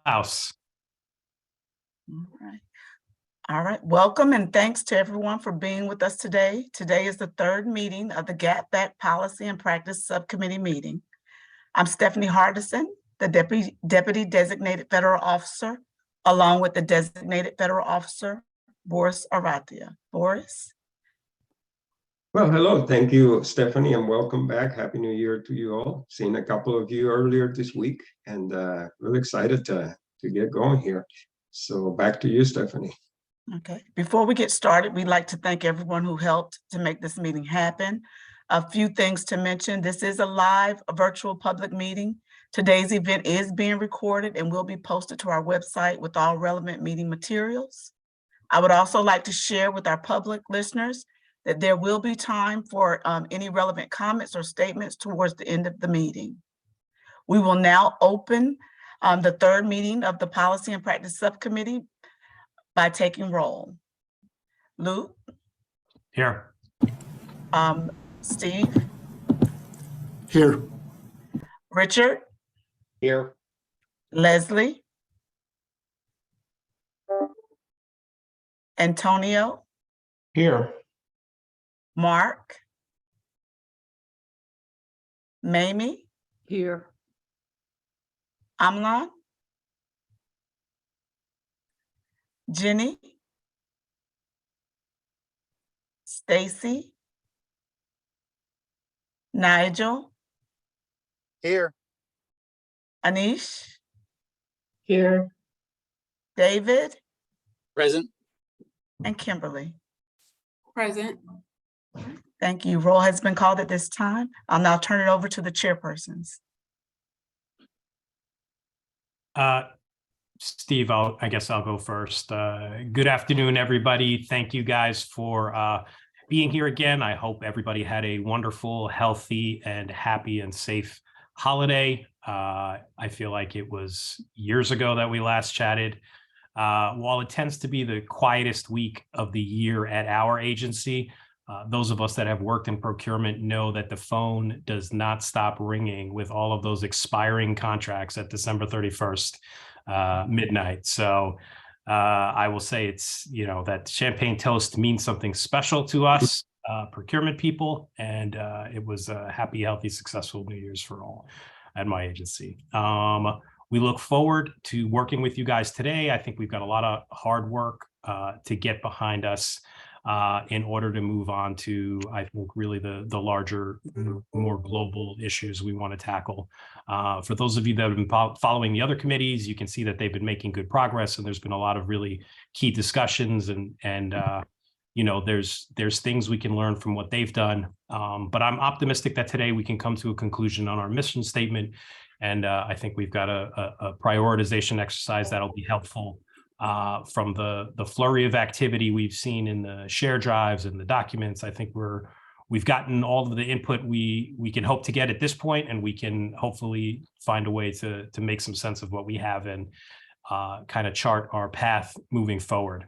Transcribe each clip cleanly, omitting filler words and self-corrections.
house. All right. Welcome and thanks to everyone for being with us today. Today is the third meeting of the FAC Policy and Practice Subcommittee meeting. I'm Stephanie Hardison, the Deputy Designated Federal Officer, along with the Designated Federal Officer, Boris Aratia. Boris? Well, hello. Thank you, Stephanie, and welcome back. Happy New Year to you all. Seen a couple of you earlier this week, and really excited to get going here. So back to you, Stephanie. Okay. Before we get started, we'd like to thank everyone who helped to make this meeting happen. A few things to mention. This is a virtual public meeting. Today's event is being recorded and will be posted to our website with all relevant meeting materials. I would also like to share with our public listeners that there will be time for any relevant comments or statements towards the end of the meeting. We will now open the third meeting of the Policy and Practice Subcommittee by taking roll. Luke? Here. Steve? Here. Richard? Here. Leslie? Antonio? Here. Mark? Mamie? Here. Amlan? Jenny? Stacy? Nigel? Here. Anish? Here. David? Present. And Kimberly? Present. Thank you. Roll has been called at this time. I'll now turn it over to the chairpersons. Steve, I guess I'll go first. Good afternoon, everybody. Thank you guys for being here again. I hope everybody had a wonderful, healthy, and happy and safe holiday. I feel like it was years ago that we last chatted. While it tends to be the quietest week of the year at our agency, those of us that have worked in procurement know that the phone does not stop ringing with all of those expiring contracts at December 31st, midnight. So I will say it's, that champagne toast means something special to us, procurement people, and it was a happy, healthy, successful New Year's for all at my agency. We look forward to working with you guys today. I think we've got a lot of hard work to get behind us in order to move on to, I think, really the larger, more global issues we want to tackle. For those of you that have been following the other committees, you can see that they've been making good progress, and there's been a lot of really key discussions, and there's things we can learn from what they've done. But I'm optimistic that today we can come to a conclusion on our mission statement, and I think we've got a prioritization exercise that'll be helpful. From the flurry of activity we've seen in the share drives and the documents, I think we've gotten all of the input we can hope to get at this point, and we can hopefully find a way to make some sense of what we have and kind of chart our path moving forward.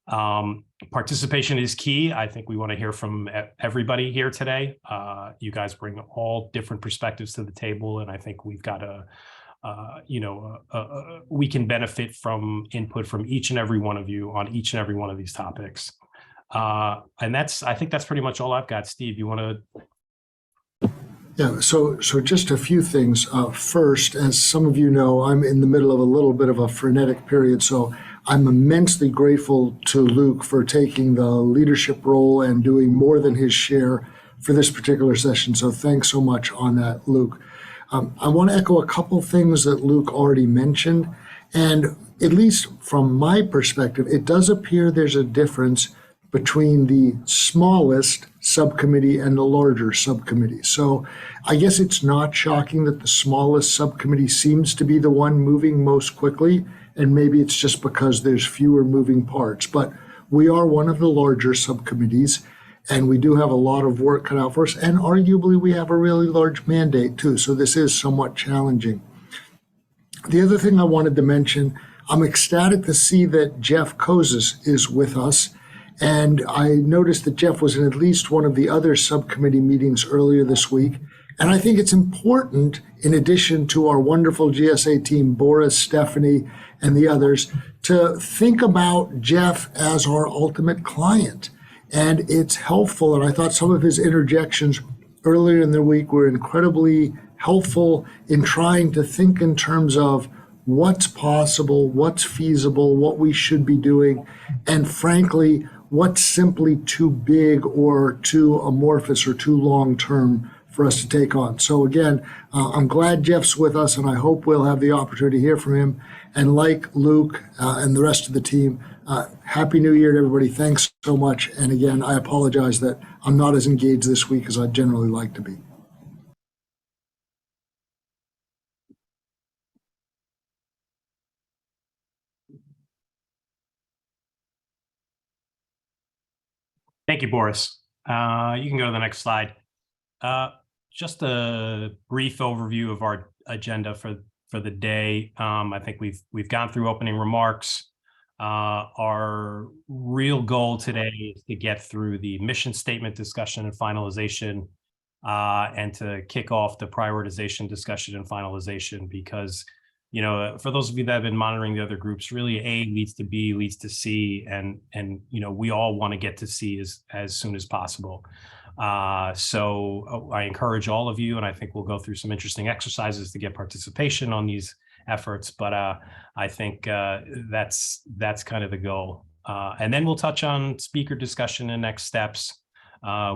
Participation is key. I think we want to hear from everybody here today. You guys bring all different perspectives to the table, and I think we've got we can benefit from input from each and every one of you on each and every one of these topics. And I think that's pretty much all I've got. Steve, you want to? Yeah, so just a few things. First, as some of you know, I'm in the middle of a little bit of a frenetic period, so I'm immensely grateful to Luke for taking the leadership role and doing more than his share for this particular session. So thanks so much on that, Luke. I want to echo a couple things that Luke already mentioned, and at least from my perspective, it does appear there's a difference between the smallest subcommittee and the larger subcommittee. So I guess it's not shocking that the smallest subcommittee seems to be the one moving most quickly, and maybe it's just because there's fewer moving parts. But we are one of the larger subcommittees, and we do have a lot of work cut out for us, and arguably we have a really large mandate too, so this is somewhat challenging. The other thing I wanted to mention, I'm ecstatic to see that Jeff Kozis is with us, and I noticed that Jeff was in at least one of the other subcommittee meetings earlier this week, And I think it's important, in addition to our wonderful GSA team, Boris, Stephanie, and the others, to think about Jeff as our ultimate client. And it's helpful, and I thought some of his interjections earlier in the week were incredibly helpful in trying to think in terms of what's possible, what's feasible, what we should be doing, and frankly, what's simply too big or too amorphous or too long-term for us to take on. So again, I'm glad Jeff's with us, and I hope we'll have the opportunity to hear from him. And like Luke and the rest of the team, Happy New Year to everybody. Thanks so much. And again, I apologize that I'm not as engaged this week as I'd generally like to be. Thank you, Boris. You can go to the next slide. Just a brief overview of our agenda for the day. I think we've gone through opening remarks. Our real goal today is to get through the mission statement discussion and finalization, and to kick off the prioritization discussion and finalization, because, you know, for those of you that have been monitoring the other groups, really A leads to B leads to C, and you know, we all want to get to C as soon as possible. So I encourage all of you, and I think we'll go through some interesting exercises to get participation on these efforts, but I think that's kind of the goal. And then we'll touch on speaker discussion and next steps.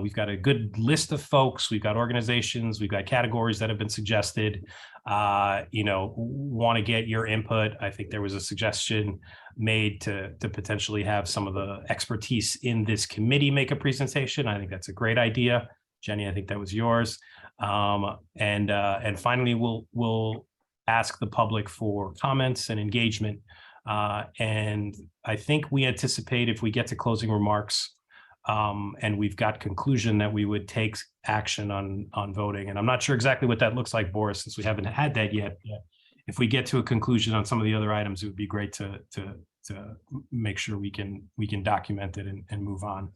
We've got a good list of folks, we've got organizations, we've got categories that have been suggested. You know, want to get your input. I think there was a suggestion made to potentially have some of the expertise in this committee make a presentation. I think that's a great idea. Jenny, I think that was yours. And finally, we'll ask the public for comments and engagement. And I think we anticipate, if we get to closing remarks, and we've got conclusion, that we would take action on voting. And I'm not sure exactly what that looks like, Boris, since we haven't had that yet. If we get to a conclusion on some of the other items, it would be great to make sure we can document it and move on.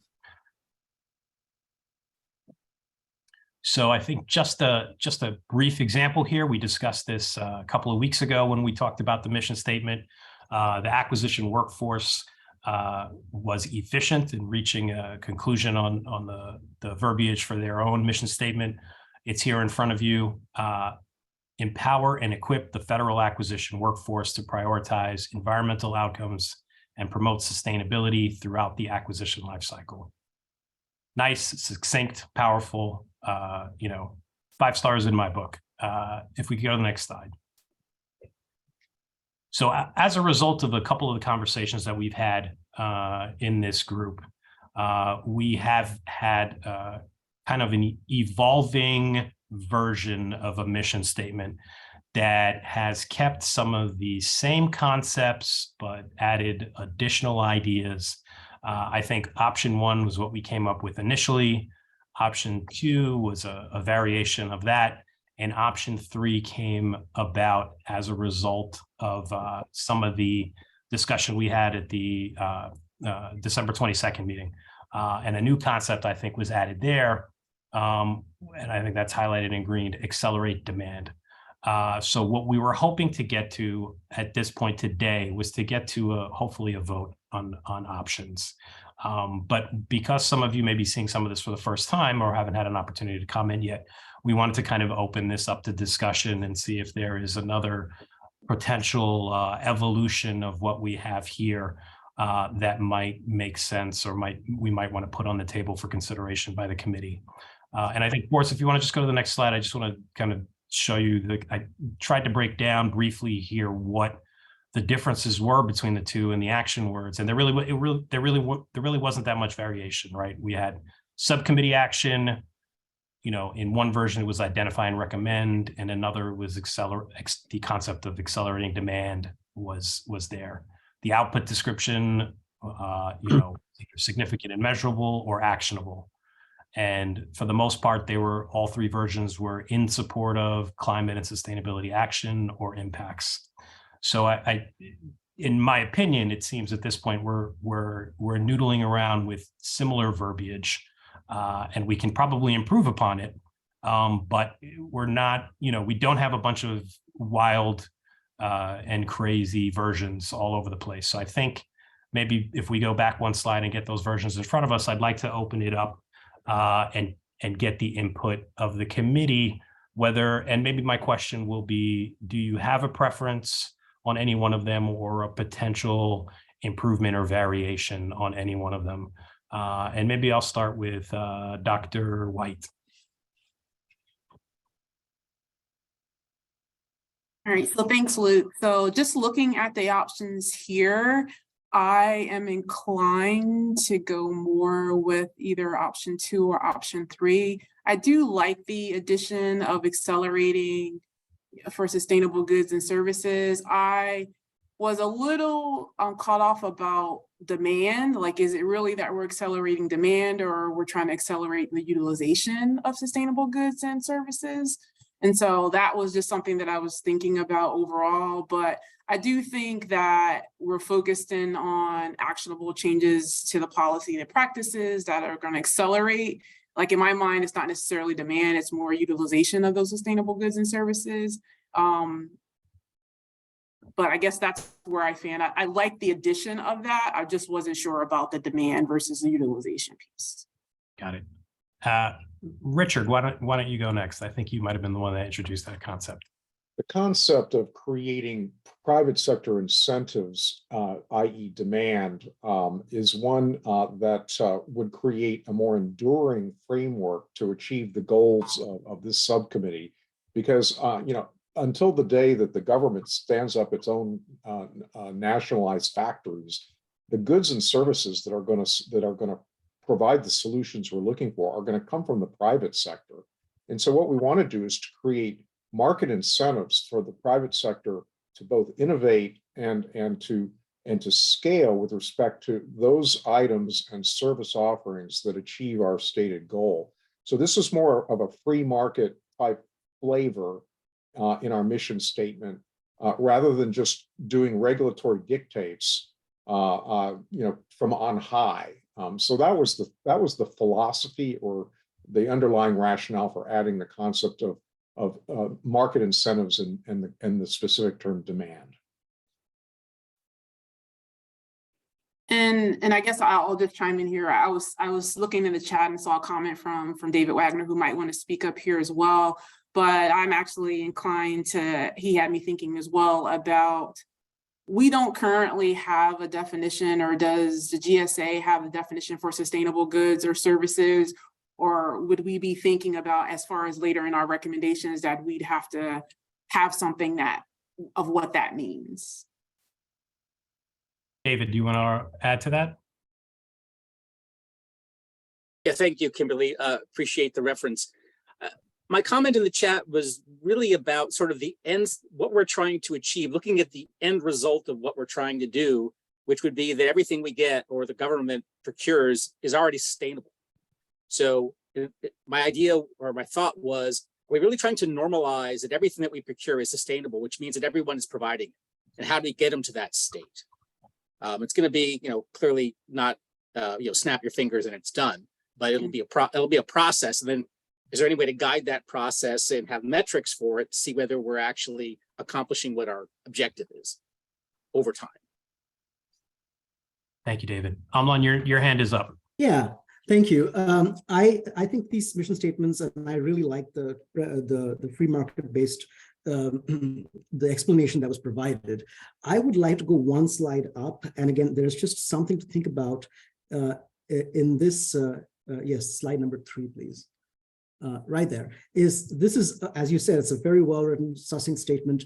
So I think just a brief example here. We discussed this a couple of weeks ago when we talked about the mission statement. The acquisition workforce was efficient in reaching a conclusion on the verbiage for their own mission statement. It's here in front of you. Empower and equip the federal acquisition workforce to prioritize environmental outcomes and promote sustainability throughout the acquisition lifecycle. Nice, succinct, powerful, you know, 5 stars in my book. If we could go to the next slide. So as a result of a couple of the conversations that we've had in this group, we have had kind of an evolving version of a mission statement that has kept some of the same concepts, but added additional ideas. I think option 1 was what we came up with initially. Option 2 was a variation of that. And option 3 came about as a result of some of the discussion we had at the December 22nd meeting. And a new concept, I think, was added there. And I think that's highlighted in green: accelerate demand. So what we were hoping to get to at this point today was to get to hopefully a vote on options. But because some of you may be seeing some of this for the first time or haven't had an opportunity to comment yet, we wanted to kind of open this up to discussion and see if there is another potential evolution of what we have here that might make sense, or we might want to put on the table for consideration by the committee. And I think, Boris, if you want to just go to the next slide, I just want to kind of show you I tried to break down briefly here what the differences were between the two and the action words, and there really wasn't that much variation, right? We had subcommittee action. You know, in one version it was identify and recommend, and another was the concept of accelerating demand was there. The output description, you know, either significant and measurable or actionable. And for the most part, all 3 versions were in support of climate and sustainability action or impacts. So in my opinion, it seems at this point we're noodling around with similar verbiage, and we can probably improve upon it. but we're not, we don't have a bunch of wild and crazy versions all over the place. So I think maybe if we go back one slide and get those versions in front of us, I'd like to open it up and get the input of the committee, and maybe my question will be, do you have a preference on any one of them or a potential improvement or variation on any one of them? And maybe I'll start with Dr. White. All right, so thanks, Luke. So just looking at the options here, I am inclined to go more with either option 2 or option 3. I do like the addition of accelerating for sustainable goods and services. I was a little caught off about demand. Like, is it really that we're accelerating demand, or we're trying to accelerate the utilization of sustainable goods and services? And so that was just something that I was thinking about overall. But I do think that we're focused in on actionable changes to the policy and practices that are going to accelerate. Like, in my mind, it's not necessarily demand, it's more utilization of those sustainable goods and services. But I guess that's where I stand. I like the addition of that. I just wasn't sure about the demand versus the utilization piece. Got it. Richard, why don't you go next? I think you might have been the one that introduced that concept. The concept of creating private sector incentives, i.e. demand, is one that would create a more enduring framework to achieve the goals of this subcommittee. Because, until the day that the government stands up its own nationalized factories, the goods and services that are going to provide the solutions we're looking for are going to come from the private sector. And so what we want to do is to create market incentives for the private sector to both innovate and to scale with respect to those items and service offerings that achieve our stated goal. So this is more of a free market type flavor in our mission statement, rather than just doing regulatory dictates, from on high. So that was the philosophy or the underlying rationale for adding the concept of market incentives and the specific term demand. And I guess I'll just chime in here. I was looking in the chat and saw a comment from David Wagner, who might want to speak up here as well. But I'm actually inclined he had me thinking as well about, we don't currently have a definition, or does the GSA have a definition for sustainable goods or services? Or would we be thinking about, as far as later in our recommendations, that we'd have to have something of what that means? David, do you want to add to that? Yeah, thank you, Kimberly. Appreciate the reference. My comment in the chat was really about sort of the ends, what we're trying to achieve, looking at the end result of what we're trying to do, which would be that everything we get or the government procures is already sustainable. So my idea or my thought was, we're really trying to normalize that everything that we procure is sustainable, which means that everyone is providing. And how do we get them to that state? It's going to be, clearly not, snap your fingers and it's done, but it'll be a process. And then, is there any way to guide that process and have metrics for it to see whether we're actually accomplishing what our objective is over time? Thank you, David. Amlan, your hand is up. Yeah, thank you. I think these mission statements, and I really like the free market based the explanation that was provided. I would like to go one slide up, and again, there's just something to think about in this. Yes, slide number 3, please. Right there this is, as you said, it's a very well written, succinct statement.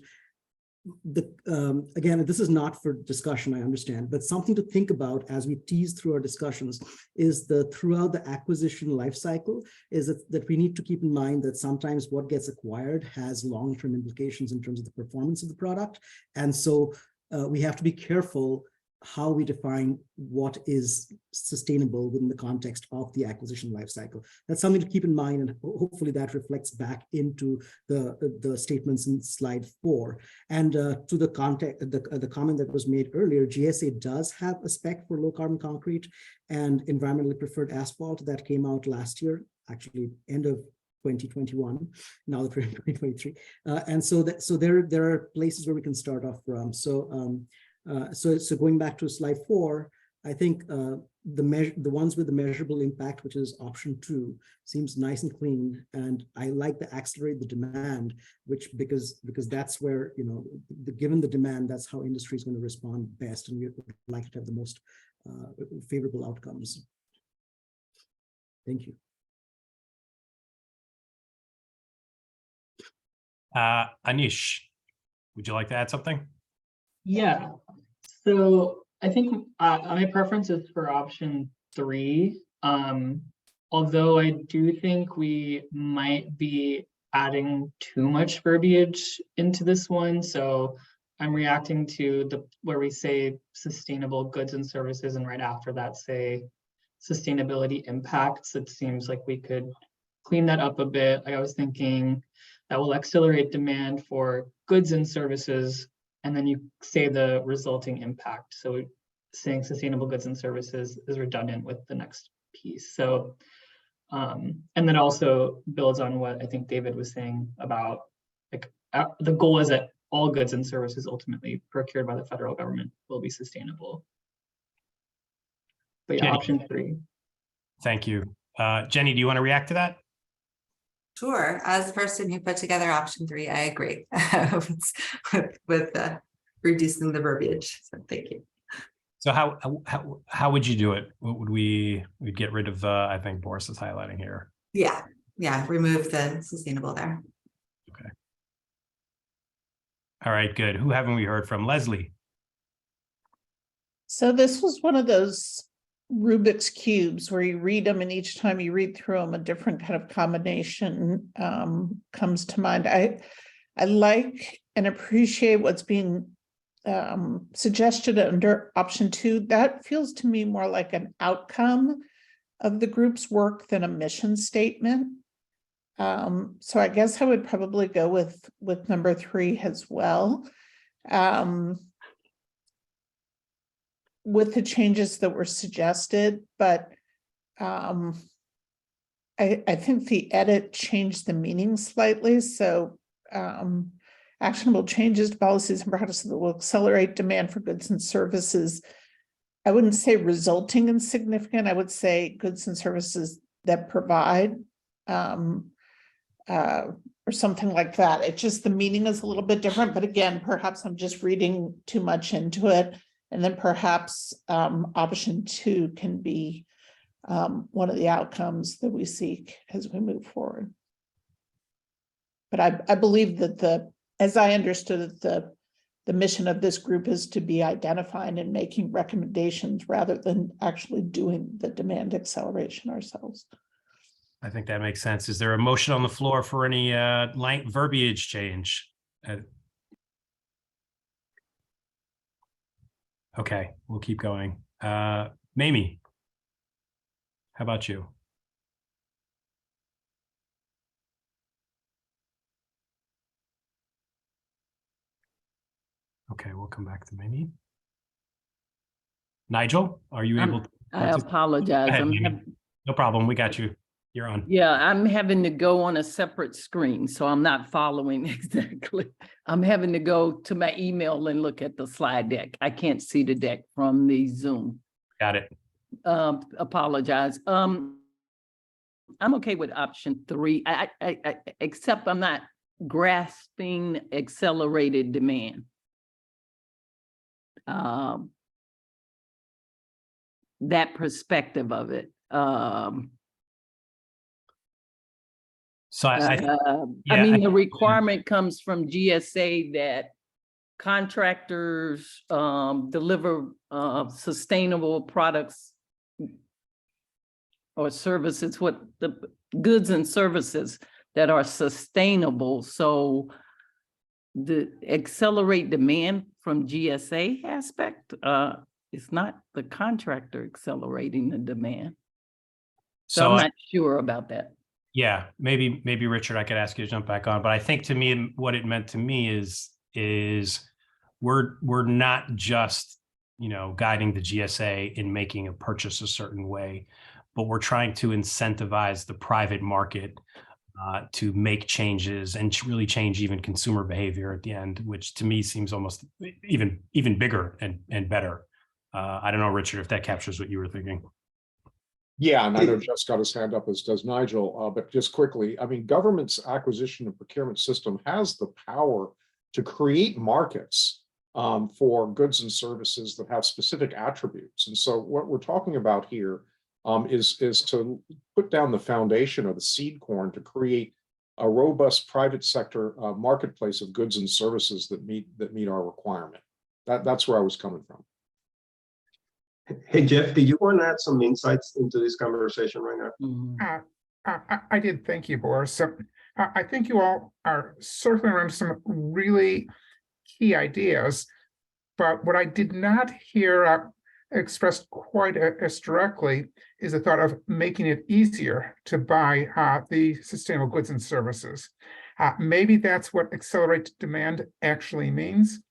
Again, this is not for discussion, I understand, but something to think about as we tease through our discussions is throughout the acquisition lifecycle is that we need to keep in mind that sometimes what gets acquired has long-term implications in terms of the performance of the product. And so we have to be careful how we define what is sustainable within the context of the acquisition lifecycle. That's something to keep in mind, and hopefully that reflects back into the statements in slide 4. And to the comment that was made earlier, GSA does have a spec for low carbon concrete and environmentally preferred asphalt that came out last year, actually end of 2021, now that we're in 2023. And so there are places where we can start off from. So going back to slide 4, I think the ones with the measurable impact, which is option 2, seems nice and clean. And I like the accelerate the demand, because that's where, given the demand, that's how industry is going to respond best, and we would like to have the most favorable outcomes. Thank you. Anish, would you like to add something? Yeah, so I think my preference is for option 3. Although I do think we might be adding too much verbiage into this one. So I'm reacting to where we say sustainable goods and services, and right after that say sustainability impacts. It seems like we could clean that up a bit. I was thinking that will accelerate demand for goods and services, and then you say the resulting impact. So saying sustainable goods and services is redundant with the next piece. So, and then also builds on what I think David was saying about, like, the goal is that all goods and services ultimately procured by the federal government will be sustainable. But yeah, Jenny. option 3. Thank you. Jenny, do you want to react to that? Sure. As the person who put together option 3, I agree with reducing the verbiage. So thank you. So how would you do it? What would we'd get rid of the, I think Boris is highlighting here. Yeah. Remove the sustainable there. Okay. All right, good. Who haven't we heard from? Leslie. So this was one of those Rubik's cubes where you read them, and each time you read through them, a different kind of combination comes to mind. I like and appreciate what's being suggested under option 2. That feels to me more like an outcome of the group's work than a mission statement. So I guess I would probably go with number 3 as well. With the changes that were suggested, but I think the edit changed the meaning slightly. So actionable changes to policies and practices that will accelerate demand for goods and services. I wouldn't say resulting in significant, I would say goods and services that provide or something like that. It's just the meaning is a little bit different, but again, perhaps I'm just reading too much into it. And then perhaps option 2 can be one of the outcomes that we seek as we move forward. But I believe that as I understood it, the mission of this group is to be identifying and making recommendations rather than actually doing the demand acceleration ourselves. I think that makes sense. Is there a motion on the floor for any verbiage change? Okay, we'll keep going. Mamie, how about you? Okay, we'll come back to Mamie. Nigel, are you able to? I apologize. Ahead, no problem. We got you. You're on. Yeah, I'm having to go on a separate screen, so I'm not following exactly. I'm having to go to my email and look at the slide deck. I can't see the deck from the Zoom. Got it. Apologize. I'm okay with option 3, except I'm not grasping accelerated demand. That perspective of it. So I mean, the requirement comes from GSA that contractors deliver sustainable products or services, what the goods and services that are sustainable. So the accelerate demand from GSA aspect, it's not the contractor accelerating the demand. So I'm not sure about that. Yeah, maybe Richard, I could ask you to jump back on, but I think to me, what it meant to me is we're not just, guiding the GSA in making a purchase a certain way, but we're trying to incentivize the private market to make changes and really change even consumer behavior at the end, which to me seems almost even bigger and better. I don't know, Richard, if that captures what you were thinking. Yeah, and I know Jeff's got his hand up, as does Nigel, but just quickly, I mean, government's acquisition and procurement system has the power to create markets for goods and services that have specific attributes. And so what we're talking about here is to put down the foundation or the seed corn to create a robust private sector marketplace of goods and services that meet our requirement. That's where I was coming from. Hey, Jeff, do you want to add some insights into this conversation right now? I did. Thank you, Boris. So I think you all are circling around some really key ideas, but what I did not hear expressed quite as directly is the thought of making it easier to buy the sustainable goods and services. Maybe that's what accelerate demand actually means.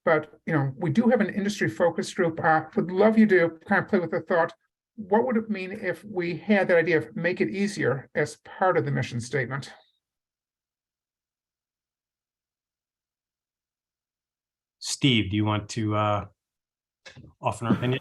But, you know, we do have an industry focus group. Would love you to kind of play with the thought, what would it mean if we had that idea of make it easier as part of the mission statement? Steve, do you want to offer an opinion?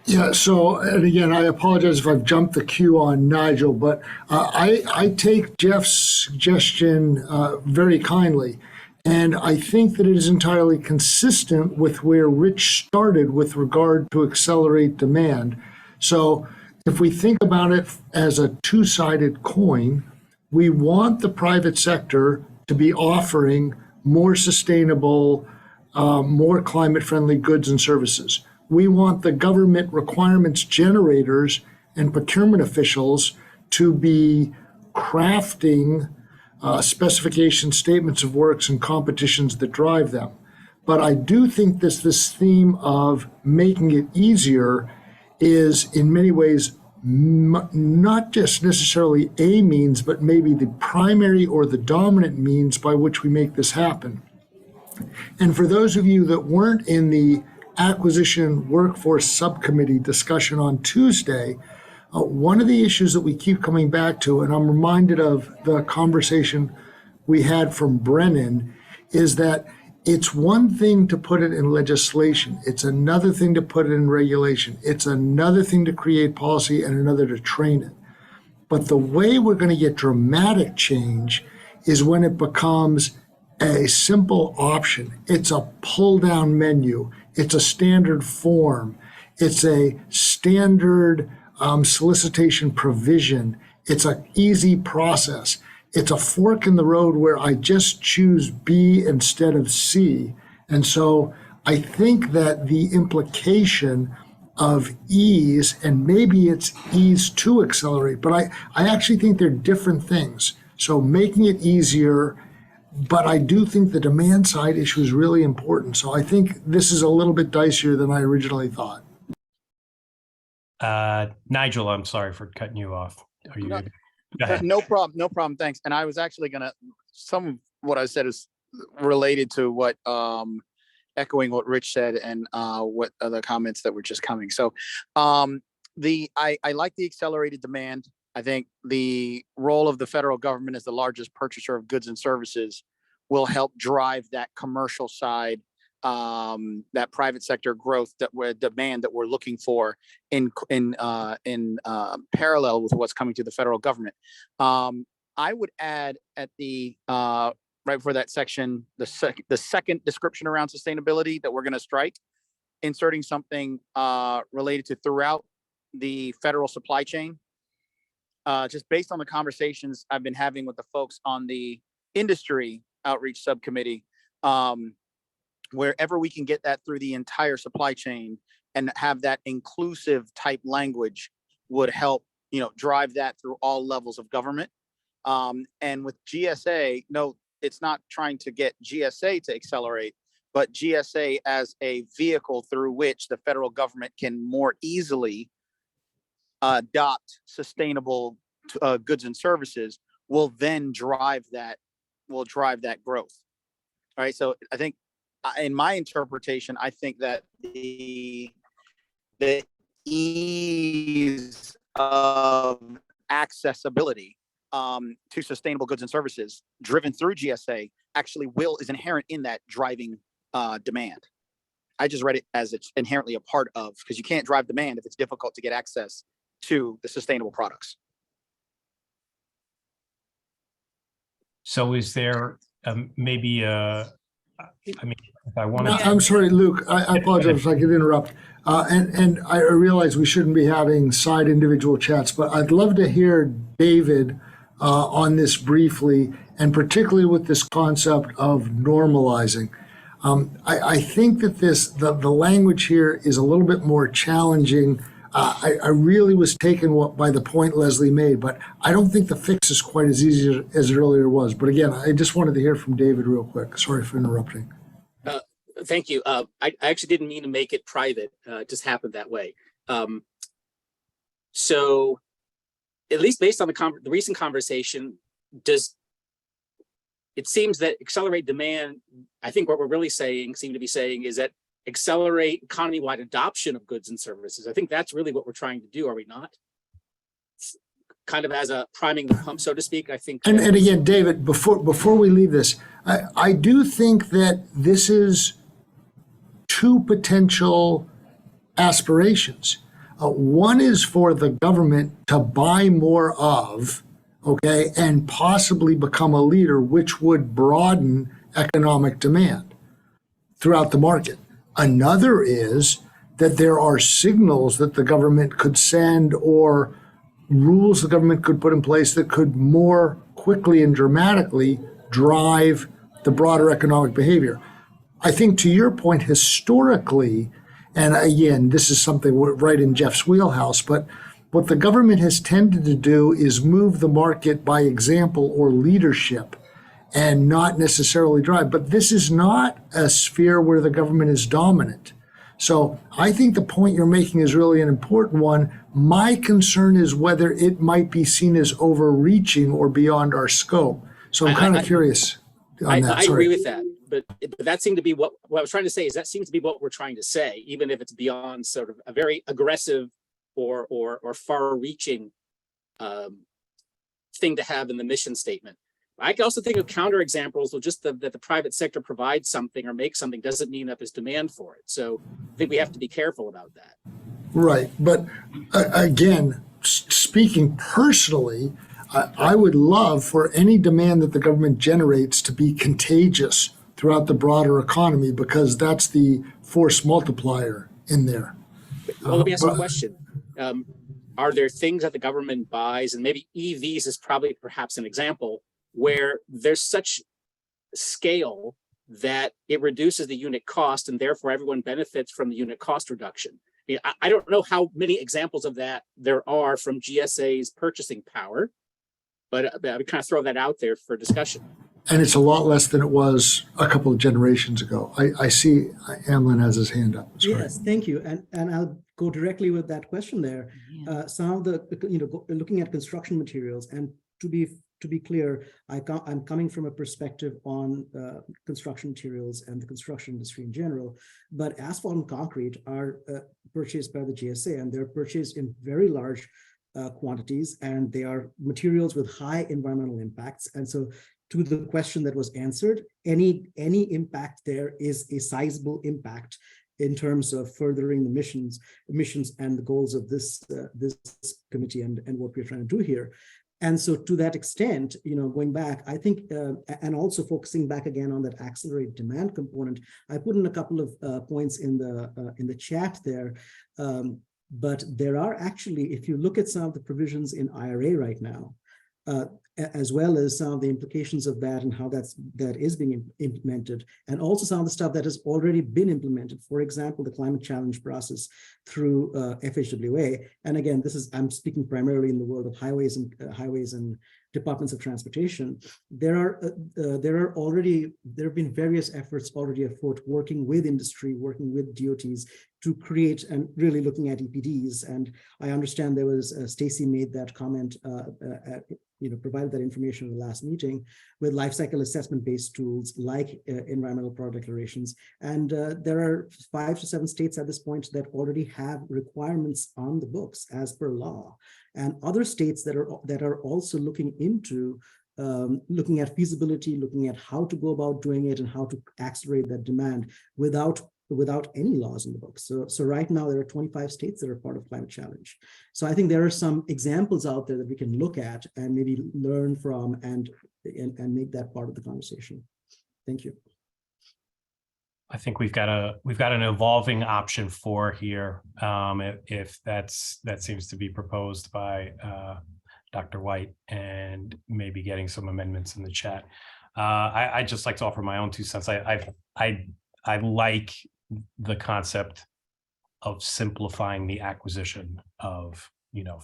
Yeah, so, and again, I apologize if I've jumped the queue on Nigel, but I take Jeff's suggestion very kindly. And I think that it is entirely consistent with where Rich started with regard to accelerate demand. So if we think about it as a two-sided coin, we want the private sector to be offering more sustainable, more climate-friendly goods and services. We want the government requirements generators and procurement officials to be crafting specification statements of works and competitions that drive them. But I do think this theme of making it easier is in many ways not just necessarily a means, but maybe the primary or the dominant means by which we make this happen. And for those of you that weren't in the Acquisition Workforce Subcommittee discussion on Tuesday, one of the issues that we keep coming back to, and I'm reminded of the conversation we had from Brennan, is that it's one thing to put it in legislation. It's another thing to put it in regulation. It's another thing to create policy and another to train it. But the way we're going to get dramatic change is when it becomes a simple option. It's a pull-down menu. It's a standard form. It's a standard solicitation provision. It's an easy process. It's a fork in the road where I just choose B instead of C. And so I think that the implication of ease, and maybe it's ease to accelerate, but I actually think they're different things. So making it easier, but I do think the demand side issue is really important. So I think this is a little bit dicier than I originally thought. Nigel, I'm sorry for cutting you off. Are you good? Go ahead. No problem. Thanks. And I was actually some of what I said is related to what, echoing what Rich said and what other comments that were just coming. So I like the accelerated demand. I think the role of the federal government as the largest purchaser of goods and services will help drive that commercial side, that private sector growth demand that we're looking for in parallel with what's coming to the federal government. I would add at the right before that section, the second description around sustainability that we're going to strike, inserting something related to throughout the federal supply chain. Just based on the conversations I've been having with the folks on the industry outreach subcommittee, wherever we can get that through the entire supply chain and have that inclusive type language would help, drive that through all levels of government. And with GSA, no, it's not trying to get GSA to accelerate, but GSA as a vehicle through which the federal government can more easily adopt sustainable goods and services will then drive that growth. All right. So I think in my interpretation, I think that the ease of accessibility to sustainable goods and services driven through GSA actually is inherent in that driving demand. I just read it as it's inherently a part of, because you can't drive demand if it's difficult to get access to the sustainable products. So is there maybe I mean, if I want to. I'm sorry, Luke, I apologize if I could interrupt. And I realize we shouldn't be having side individual chats, but I'd love to hear David on this briefly, and particularly with this concept of normalizing. I think that the language here is a little bit more challenging. I really was taken by the point Leslie made, but I don't think the fix is quite as easy as it earlier was. But again, I just wanted to hear from David real quick. Sorry for interrupting. Thank you. I actually didn't mean to make it private. It just happened that way. So at least based on the recent conversation, it seems that accelerate demand, I think what we're really seem to be saying is that accelerate economy-wide adoption of goods and services. I think that's really what we're trying to do, are we not? Kind of as a priming the pump, so to speak, I think. And again, David, before we leave this, I do think that this is two potential aspirations. One is for the government to buy more of, okay, and possibly become a leader, which would broaden economic demand throughout the market. Another is that there are signals that the government could send or rules the government could put in place that could more quickly and dramatically drive the broader economic behavior. I think to your point, historically, and again, this is something right in Jeff's wheelhouse, but what the government has tended to do is move the market by example or leadership and not necessarily drive. But this is not a sphere where the government is dominant. So I think the point you're making is really an important one. My concern is whether it might be seen as overreaching or beyond our scope. So I'm kind of curious on that. I agree with that. But that seemed to be what I was trying to say is that seems to be what we're trying to say, even if it's beyond sort of a very aggressive or far-reaching thing to have in the mission statement. I can also think of counterexamples of just that the private sector provides something or makes something doesn't mean that there's demand for it. So I think we have to be careful about that. Right. But again, speaking personally, I would love for any demand that the government generates to be contagious throughout the broader economy, because that's the force multiplier in there. Well, let me ask you a question. Are there things that the government buys, and maybe EVs is probably perhaps an example, where there's such scale that it reduces the unit cost and therefore everyone benefits from the unit cost reduction? I mean, I don't know how many examples of that there are from GSA's purchasing power, but I would kind of throw that out there for discussion. And it's a lot less than it was a couple of generations ago. I see Amlin has his hand up. Sorry. Yes, thank you. And I'll go directly with that question there. Some of the, looking at construction materials, and to be clear, I'm coming from a perspective on construction materials and the construction industry in general, but asphalt and concrete are purchased by the GSA, and they're purchased in very large quantities, and they are materials with high environmental impacts. And so to the question that was answered, any impact there is a sizable impact in terms of furthering the missions and the goals of this committee and what we're trying to do here. And so to that extent, going back, I think, and also focusing back again on that accelerate demand component, I put in a couple of points in the chat there. But there are actually, if you look at some of the provisions in IRA right now, as well as some of the implications of that and how that is being implemented, and also some of the stuff that has already been implemented. For example, the climate challenge process through FHWA. And again, I'm speaking primarily in the world of highways and departments of transportation. There have been various efforts already afoot, working with industry, working with DOTs to create and really looking at EPDs. And I understand there was, Stacy made that comment, provided that information in the last meeting with life cycle assessment-based tools like environmental product declarations. And there are 5 to 7 states at this point that already have requirements on the books as per law, and other states that are also looking into looking at feasibility, looking at how to go about doing it and how to accelerate that demand without any laws in the books. So right now there are 25 states that are part of Climate Challenge. So I think there are some examples out there that we can look at and maybe learn from and make that part of the conversation. Thank you. I think we've got an evolving option 4 here. If that seems to be proposed by Dr. White, and maybe getting some amendments in the chat. I'd just like to offer my own 2 cents. I like the concept of simplifying the acquisition of,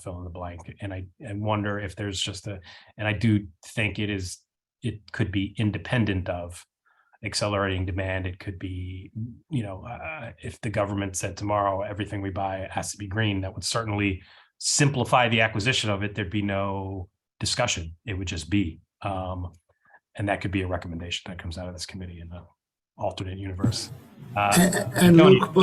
fill in the blank. And I wonder if there's just and I do think it could be independent of accelerating demand. It could be, if the government said tomorrow, everything we buy has to be green, that would certainly simplify the acquisition of it. There'd be no discussion. It would just be, and that could be a recommendation that comes out of this committee in the alternate universe. And Luke,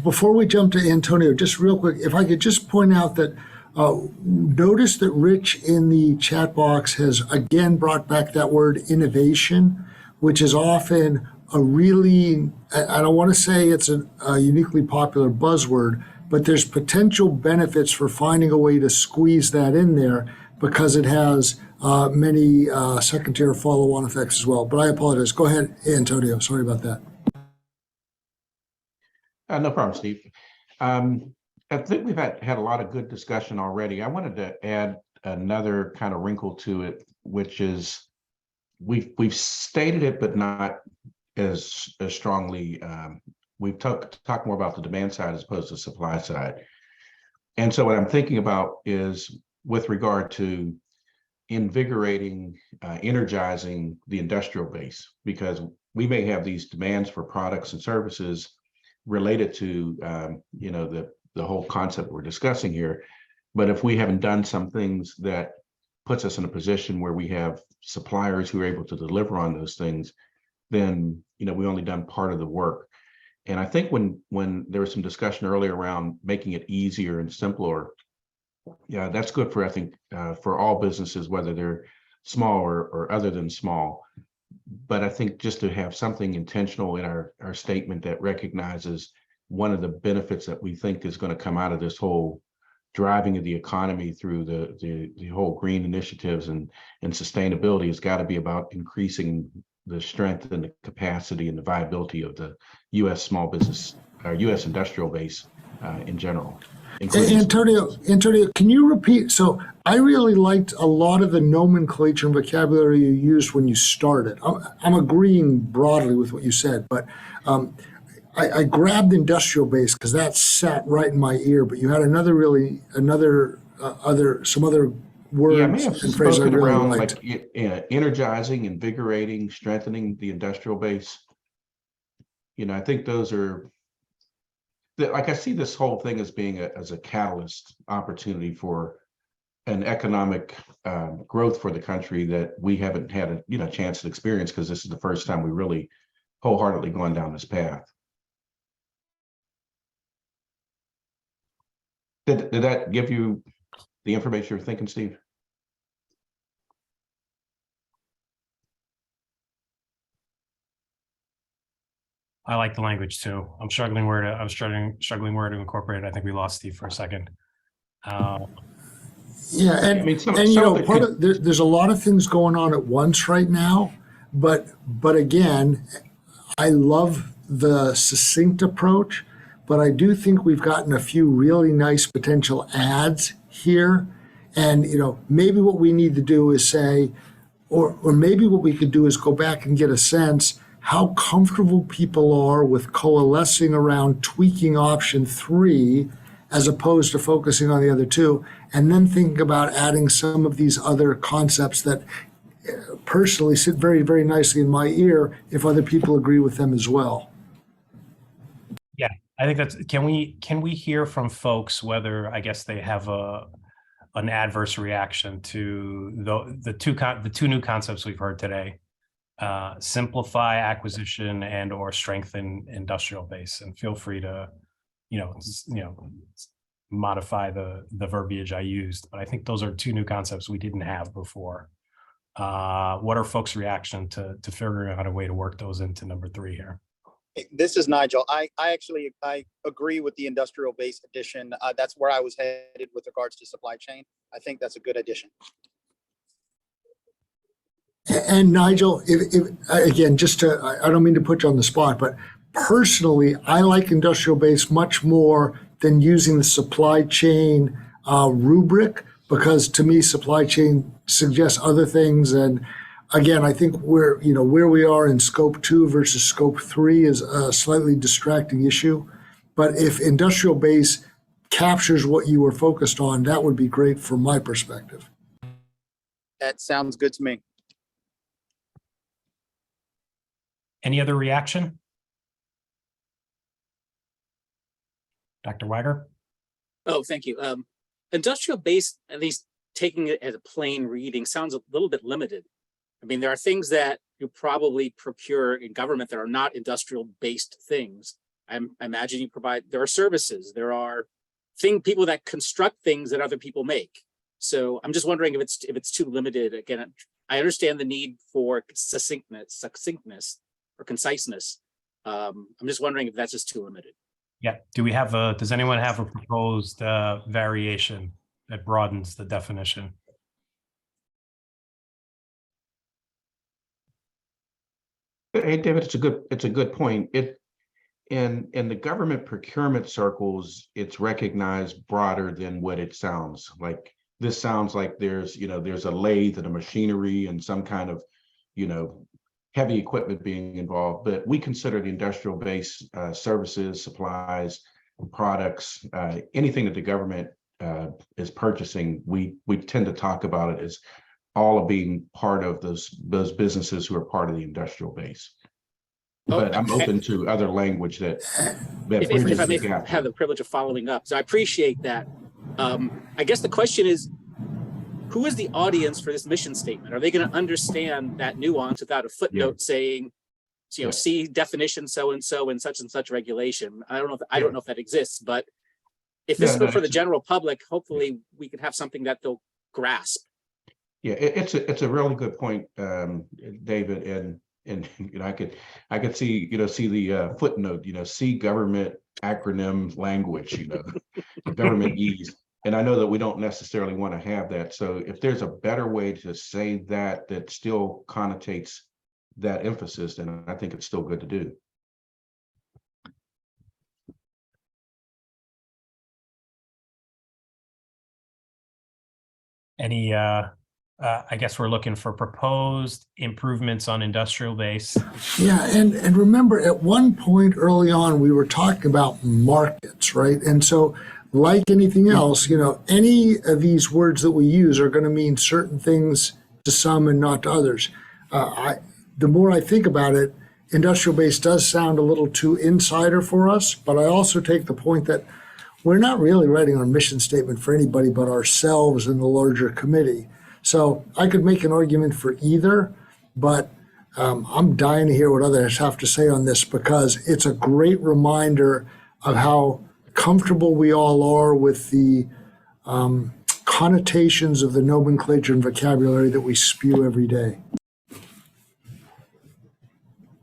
before we jump to Antonio, just real quick, if I could just point out that notice that Rich in the chat box has again brought back that word innovation, which is often a really, I don't want to say it's a uniquely popular buzzword, but there's potential benefits for finding a way to squeeze that in there because it has many second-tier follow-on effects as well. But I apologize. Go ahead, Antonio. Sorry about that. No problem, Steve. I think we've had a lot of good discussion already. I wanted to add another kind of wrinkle to it, which is we've stated it, but not as strongly. We've talked more about the demand side as opposed to supply side. And so what I'm thinking about is with regard to invigorating, energizing the industrial base, because we may have these demands for products and services related to, the whole concept we're discussing here. But if we haven't done some things that puts us in a position where we have suppliers who are able to deliver on those things, then, we only done part of the work. And I think when there was some discussion earlier around making it easier and simpler, yeah, that's good for, I think, for all businesses, whether they're small or other than small. But I think just to have something intentional in our statement that recognizes one of the benefits that we think is going to come out of this whole driving of the economy through the whole green initiatives and sustainability has got to be about increasing the strength and the capacity and the viability of the U.S. small business or U.S. industrial base in general. Antonio, can you repeat? So I really liked a lot of the nomenclature and vocabulary you used when you started. I'm agreeing broadly with what you said, but I grabbed industrial base because that sat right in my ear. But you had some other words and phrases I really liked. Like energizing, invigorating, strengthening the industrial base. I think those are. Like I see this whole thing as being as a catalyst opportunity for an economic growth for the country that we haven't had a chance to experience because this is the first time we really wholeheartedly gone down this path. Did that give you the information you're thinking, Steve? I like the language too. I'm struggling where to incorporate it. I think we lost Steve for a second. Yeah, part of there's a lot of things going on at once right now, but again, I love the succinct approach, but I do think we've gotten a few really nice potential adds here, and maybe what we need to do is say, or maybe what we could do is go back and get a sense how comfortable people are with coalescing around tweaking option 3 as opposed to focusing on the other 2, and then thinking about adding some of these other concepts that personally sit very, very nicely in my ear if other people agree with them as well. Yeah, I think that's, can we hear from folks whether, I guess, they have an adverse reaction to the two new concepts we've heard today? Simplify acquisition and or strengthen industrial base, and feel free to, modify the verbiage I used, but I think those are two new concepts we didn't have before. What are folks' reaction to figuring out a way to work those into number 3 here? This is Nigel. I agree with the industrial base addition. That's where I was headed with regards to supply chain. I think that's a good addition. And Nigel, if again, I don't mean to put you on the spot, but personally, I like industrial base much more than using the supply chain rubric, because to me, supply chain suggests other things. And again, I think where we are in scope 2 versus scope 3 is a slightly distracting issue. But if industrial base captures what you were focused on, that would be great from my perspective. That sounds good to me. Any other reaction? Dr. Weiger? Oh, thank you. Industrial base, at least taking it as a plain reading, sounds a little bit limited. I mean, there are things that you probably procure in government that are not industrial based things. I imagine you provide, there are services, there are people that construct things that other people make. So I'm just wondering if it's too limited. Again, I understand the need for succinctness or conciseness. I'm just wondering if that's just too limited. Yeah. Does anyone have a proposed variation that broadens the definition? Hey, David, it's a good point. In the government procurement circles, it's recognized broader than what it sounds like. This sounds like there's a lathe and a machinery and some kind of, heavy equipment being involved, but we consider the industrial base services, supplies, products, anything that the government is purchasing. We tend to talk about it as all of being part of those businesses who are part of the industrial base. But I'm open to other language that if I may have the privilege of following up. So I appreciate that. I guess the question is, who is the audience for this mission statement? Are they going to understand that nuance without a footnote saying, see definition so-and-so and such regulation? I don't know if that exists, but if this is for the general public, hopefully we could have something that they'll grasp. Yeah, it's a really good point, David, and I could see the footnote, see government acronym language, government ease. And I know that we don't necessarily want to have that. So if there's a better way to say that still connotates that emphasis, then I think it's still good to do. Any, I guess we're looking for proposed improvements on industrial base. Yeah, and remember at one point early on, we were talking about markets, right? And so like anything else, any of these words that we use are going to mean certain things to some and not to others. The more I think about it, industrial base does sound a little too insider for us, but I also take the point that we're not really writing our mission statement for anybody but ourselves and the larger committee. So I could make an argument for either, but I'm dying to hear what others have to say on this, because it's a great reminder of how comfortable we all are with the connotations of the nomenclature and vocabulary that we spew every day.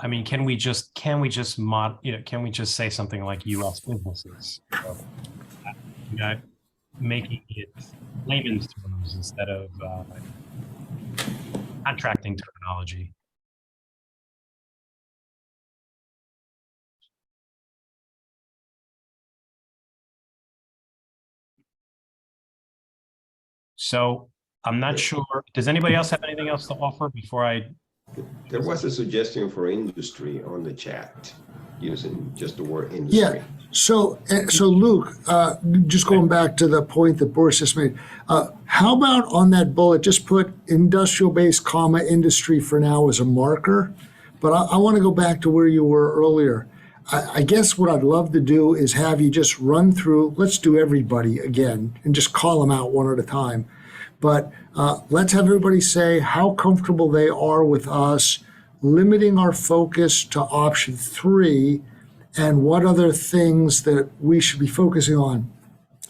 I mean, can we just say something like U.S. businesses? Making it layman's terms instead of contracting terminology. So I'm not sure. Does anybody else have anything else to offer before I? There was a suggestion for industry on the chat, using just the word industry. Yeah. So Luke, just going back to the point that Boris just made, how about on that bullet, just put industrial base, industry for now as a marker? But I want to go back to where you were earlier. I guess what I'd love to do is have you just run through, let's do everybody again and just call them out one at a time. But let's have everybody say how comfortable they are with us limiting our focus to option 3 and what other things that we should be focusing on.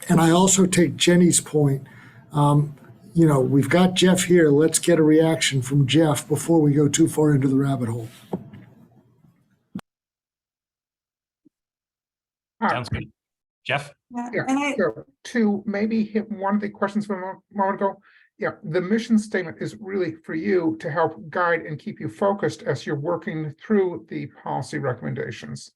And I also take Jenny's point. You know, we've got Jeff here. Let's get a reaction from Jeff before we go too far into the rabbit hole. Sounds good. Jeff? Yeah, so to maybe hit one of the questions from a moment ago, yeah, the mission statement is really for you to help guide and keep you focused as you're working through the policy recommendations.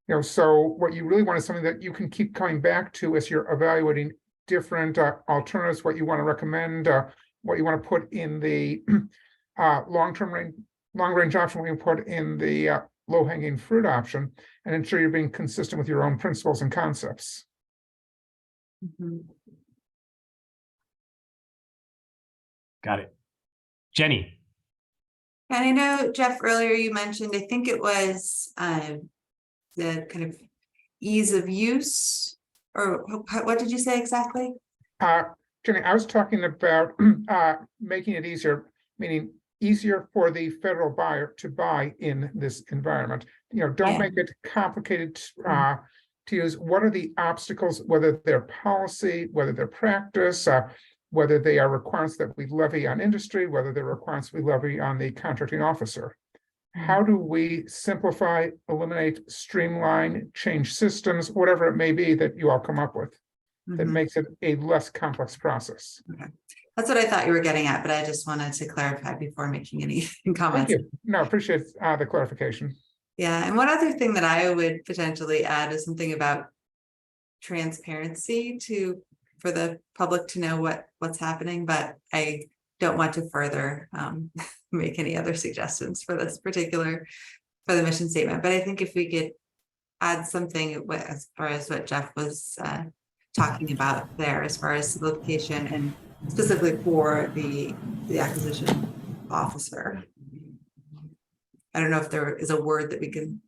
You know, so what you really want is something that you can keep coming back to as you're evaluating different alternatives, what you want to recommend, what you want to put in the long range option, what you put in the low-hanging fruit option, and ensure you're being consistent with your own principles and concepts. Got it. Jenny? And I know, Jeff, earlier you mentioned, I think it was the kind of ease of use, or what did you say exactly? Jenny, I was talking about making it easier, meaning easier for the federal buyer to buy in this environment. You know, don't make it complicated to use. What are the obstacles, whether they're policy, whether they're practice, whether they are requirements that we levy on industry, whether they're requirements we levy on the contracting officer. How do we simplify, eliminate, streamline, change systems, whatever it may be that you all come up with that makes it a less complex process? Okay. That's what I thought you were getting at, but I just wanted to clarify before making any comments. Thank you. No, appreciate the clarification. Yeah, and one other thing that I would potentially add is something about transparency for the public to know what's happening, but I don't want to further make any other suggestions for this particular, for the mission statement. But I think if we could add something as far as what Jeff was talking about there, as far as simplification and specifically for the acquisition officer. I don't know if there is a word that we can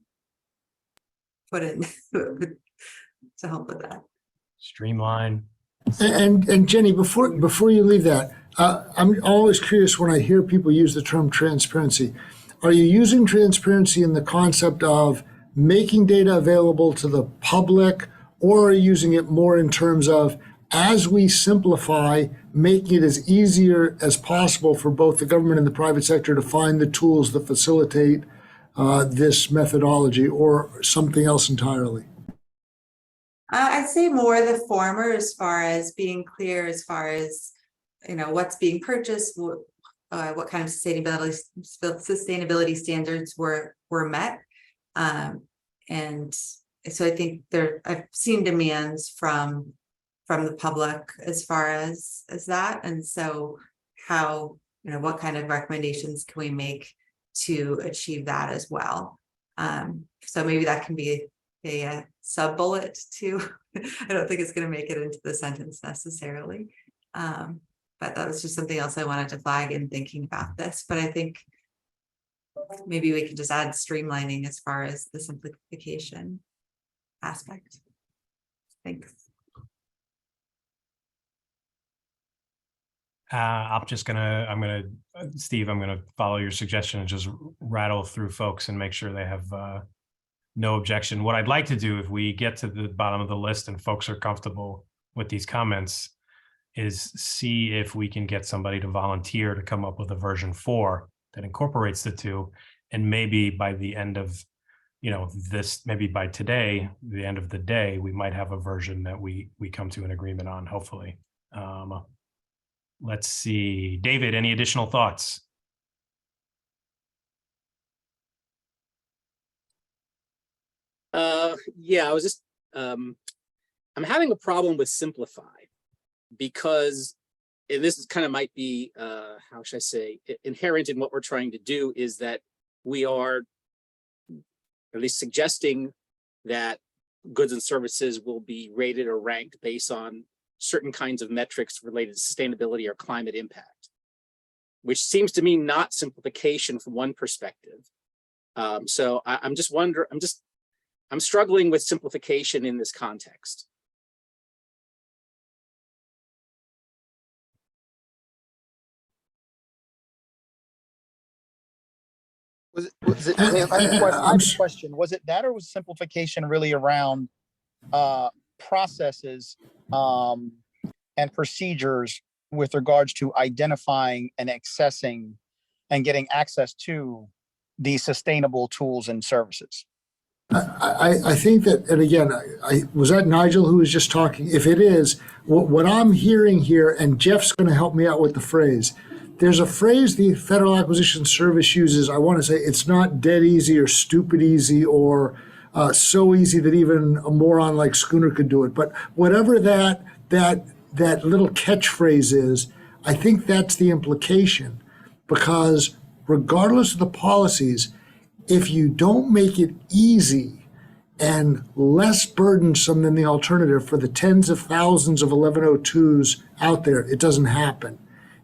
put in to help with that. Streamline. And Jenny, before you leave that, I'm always curious when I hear people use the term transparency. Are you using transparency in the concept of making data available to the public, or are you using it more in terms of, as we simplify, making it as easier as possible for both the government and the private sector to find the tools that facilitate this methodology, or something else entirely? I'd say more the former, as far as being clear, as far as, you know, what's being purchased, what kind of sustainability standards were met. And so I think I've seen demands from the public as far as that. And so how, you know, what kind of recommendations can we make to achieve that as well? So maybe that can be a sub bullet too. I don't think it's going to make it into the sentence necessarily. But that was just something else I wanted to flag in thinking about this. But I think maybe we can just add streamlining as far as the simplification aspect. Thanks. Steve, I'm gonna follow your suggestion and just rattle through folks and make sure they have no objection. What I'd like to do, if we get to the bottom of the list and folks are comfortable with these comments, is see if we can get somebody to volunteer to come up with a version 4 that incorporates the two. And maybe by the end of, you know, maybe by today, the end of the day, we might have a version that we come to an agreement on, hopefully. Let's see, David, any additional thoughts? Yeah, I was just, I'm having a problem with simplify, because this is kind of might be, how should I say, inherent in what we're trying to do, is that we are at least suggesting that goods and services will be rated or ranked based on certain kinds of metrics related to sustainability or climate impact, which seems to me not simplification from one perspective. So I'm just I'm struggling with simplification in this context. I have a question. Was it that, or was simplification really around processes and procedures with regards to identifying and accessing and getting access to these sustainable tools and services? I think that, and again, was that Nigel who was just talking? If it is, what I'm hearing here, and Jeff's going to help me out with the phrase, there's a phrase the Federal Acquisition Service uses. I want to say it's not dead easy or stupid easy or so easy that even a moron like Schooner could do it. But whatever that little catchphrase is, I think that's the implication, because regardless of the policies, if you don't make it easy and less burdensome than the alternative for the tens of thousands of 1102s out there, it doesn't happen.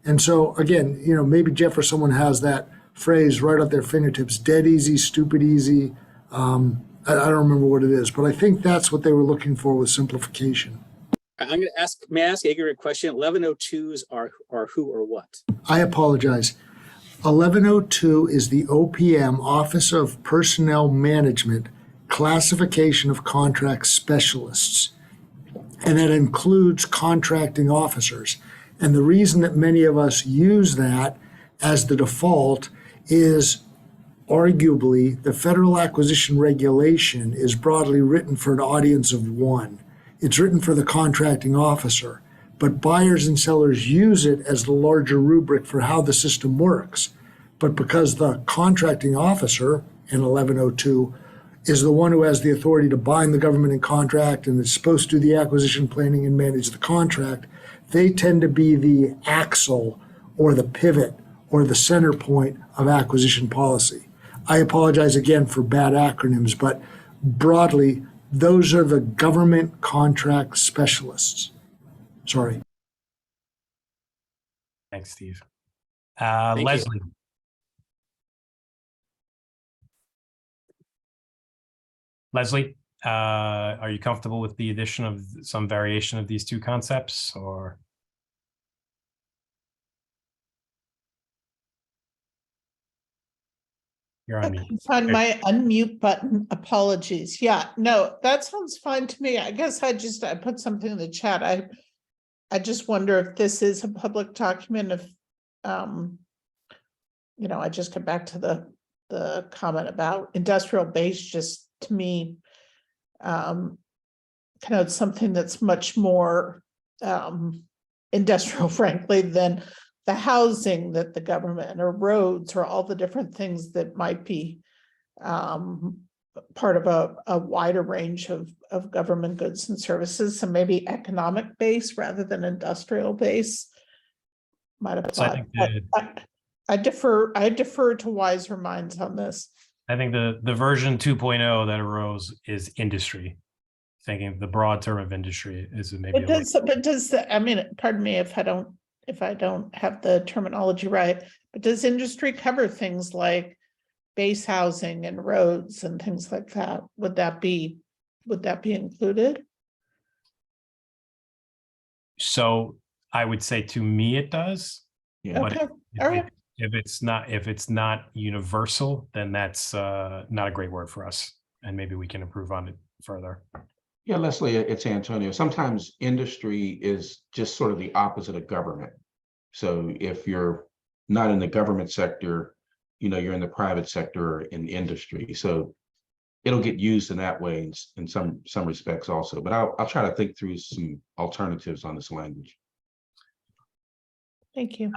And so again, maybe Jeff or someone has that phrase right at their fingertips, dead easy, stupid easy. I don't remember what it is, but I think that's what they were looking for with simplification. I'm going to ask, may I ask Edgar a question? 1102s are who or what? I apologize. 1102 is the OPM, Office of Personnel Management, classification of contract specialists. And that includes contracting officers. And the reason that many of us use that as the default is arguably the Federal Acquisition Regulation is broadly written for an audience of one. It's written for the contracting officer, but buyers and sellers use it as the larger rubric for how the system works. But because the contracting officer in 1102 is the one who has the authority to bind the government in contract and is supposed to do the acquisition planning and manage the contract, they tend to be the axle or the pivot or the center point of acquisition policy. I apologize again for bad acronyms, but broadly, those are the government contract specialists. Sorry. Thanks, Steve. Thank Leslie. you. Leslie, are you comfortable with the addition of some variation of these two concepts, or? You're on I mute. couldn't find my unmute button. Apologies. Yeah, no, that sounds fine to me. I guess I put something in the chat. I just wonder if this is a public document, if I just get back to the comment about industrial base, just to me, connotes something that's much more industrial, frankly, than the housing that the government or roads or all the different things that might be part of a wider range of government goods and services. So maybe economic base rather than industrial base might apply. I defer to wiser minds on this. I think the version 2.0 that arose is industry. Thinking the broad term of industry is maybe. Pardon me if I don't have the terminology right, but does industry cover things like base housing and roads and things like that? Would that be included? So I would say to me it does. Yeah. But Okay. All right. if it's not universal, then that's not a great word for us, and maybe we can improve on it further. Yeah, Leslie, it's Antonio. Sometimes industry is just sort of the opposite of government. So if you're not in the government sector, you're in the private sector or in industry. So it'll get used in that way in some respects also. But I'll try to think through some alternatives on this language. Thank you.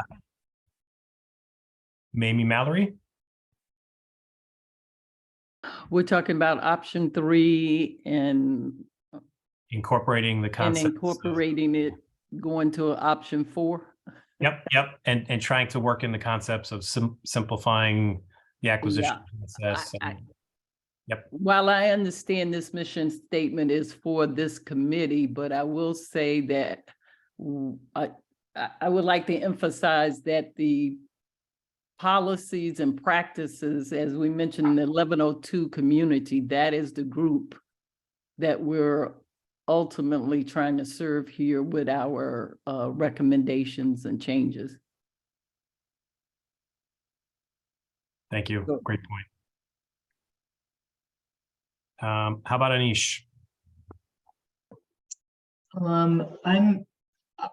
Mamie Mallory. We're talking about option 3 and Incorporating the concept. And incorporating it, going to option 4. Yep. And trying to work in the concepts of simplifying the acquisition process. Yep. While I understand this mission statement is for this committee, but I will say that I would like to emphasize that the policies and practices, as we mentioned, the 1102 community, that is the group that we're ultimately trying to serve here with our recommendations and changes. Thank you. Great point. How about Anish?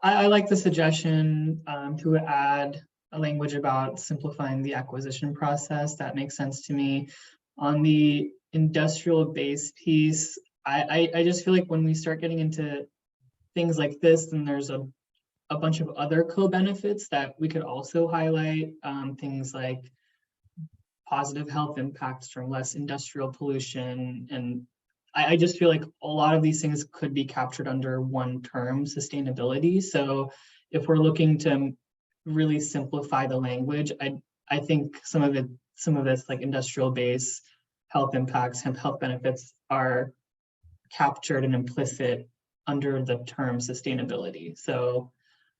I like the suggestion to add a language about simplifying the acquisition process. That makes sense to me. On the industrial base piece, I just feel like when we start getting into things like this, then there's a bunch of other co-benefits that we could also highlight. Things like positive health impacts from less industrial pollution. And I just feel like a lot of these things could be captured under one term, sustainability. So if we're looking to really simplify the language, I think some of this like industrial base, health impacts, health benefits are captured and implicit under the term sustainability. So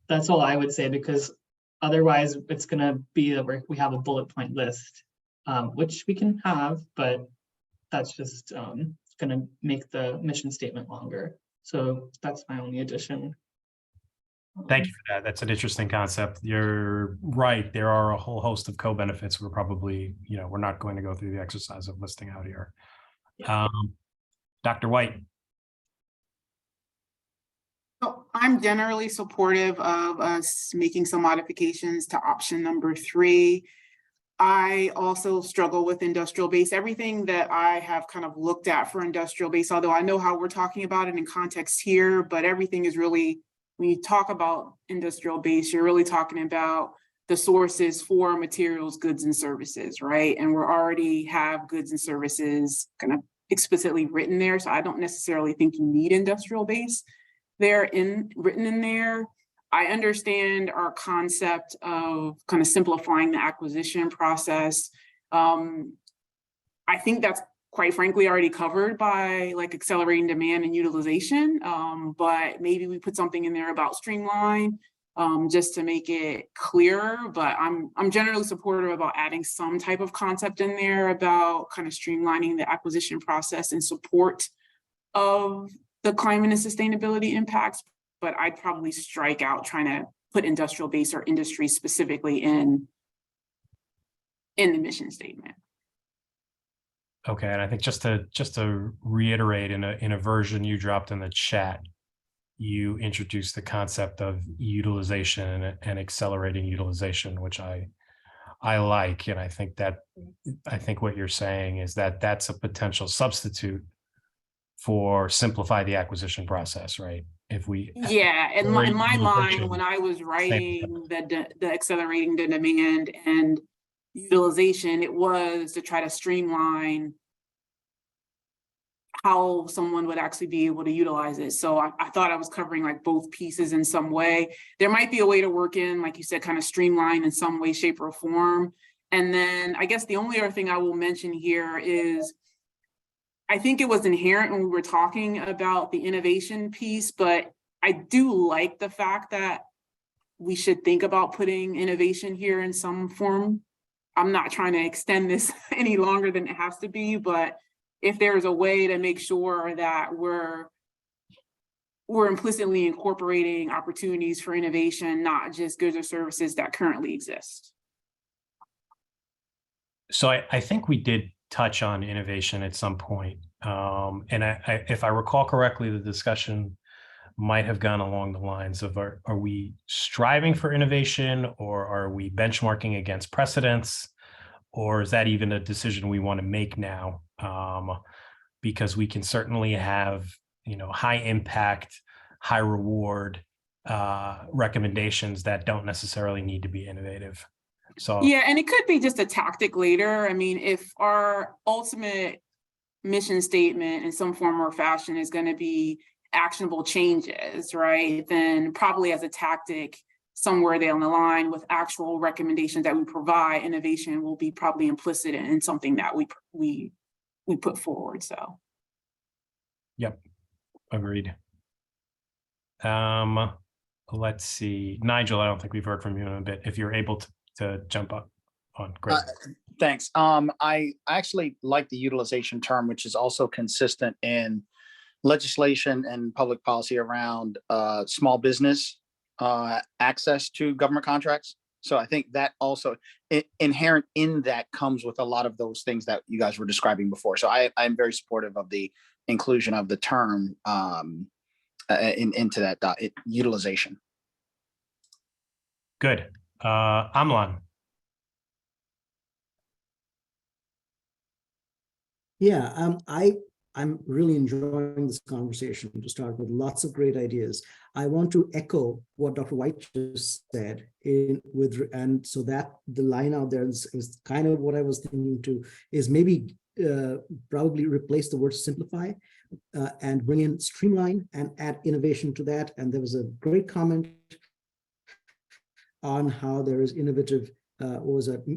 that's all I would say, because otherwise it's going to be that we have a bullet point list, which we can have, but that's just going to make the mission statement longer. So that's my only addition. Thank you for that. That's an interesting concept. You're right. There are a whole host of co-benefits. We're probably, we're not going to go through the exercise of listing out here. Yeah. Dr. White. So I'm generally supportive of us making some modifications to option number 3. I also struggle with industrial base. Everything that I have kind of looked at for industrial base, although I know how we're talking about it in context here, but everything is really, when you talk about industrial base, you're really talking about the sources for materials, goods, and services, right? And we already have goods and services kind of explicitly written there. So I don't necessarily think you need industrial base written in there. I understand our concept of kind of simplifying the acquisition process. I think that's quite frankly already covered by like accelerating demand and utilization, but maybe we put something in there about streamline just to make it clearer. But I'm generally supportive about adding some type of concept in there about kind of streamlining the acquisition process in support of the climate and sustainability impacts. But I'd probably strike out trying to put industrial base or industry specifically in the mission statement. Okay, and I think just to reiterate, in a version you dropped in the chat, you introduced the concept of utilization and accelerating utilization, which I like, and I think what you're saying is that that's a potential substitute for simplify the acquisition process, right? If we in my mind, when I was writing the accelerating the demand and utilization, it was to try to streamline how someone would actually be able to utilize it. So I thought I was covering like both pieces in some way. There might be a way to work in, like you said, kind of streamline in some way, shape, or form. And then I guess the only other thing I will mention here is I think it was inherent when we were talking about the innovation piece, but I do like the fact that we should think about putting innovation here in some form. I'm not trying to extend this any longer than it has to be, but if there's a way to make sure that we're implicitly incorporating opportunities for innovation, not just goods or services that currently exist. So I think we did touch on innovation at some point. And if I recall correctly, the discussion might have gone along the lines of, are we striving for innovation, or are we benchmarking against precedents? Or is that even a decision we want to make now? Because we can certainly have, high impact, high reward recommendations that don't necessarily need to be innovative. So yeah, and it could be just a tactic later. I mean, if our ultimate mission statement in some form or fashion is going to be actionable changes, right, then probably as a tactic somewhere down the line with actual recommendations that we provide, innovation will be probably implicit in something that we put forward. So yep, agreed. Let's see, Nigel, I don't think we've heard from you in a bit. If you're able to jump up Great. Thanks. I actually like the utilization term, which is also consistent in legislation and public policy around small business access to government contracts. So I think that also inherent in that comes with a lot of those things that you guys were describing before. So I'm very supportive of the inclusion of the term into that utilization. Good. Amlan. Yeah, I'm really enjoying this conversation to start with, lots of great ideas. I want to echo what Dr. White just said and so that the line out there is kind of what I was thinking too, is maybe probably replace the word simplify and bring in streamline and add innovation to that. And there was a great comment on how there is innovative,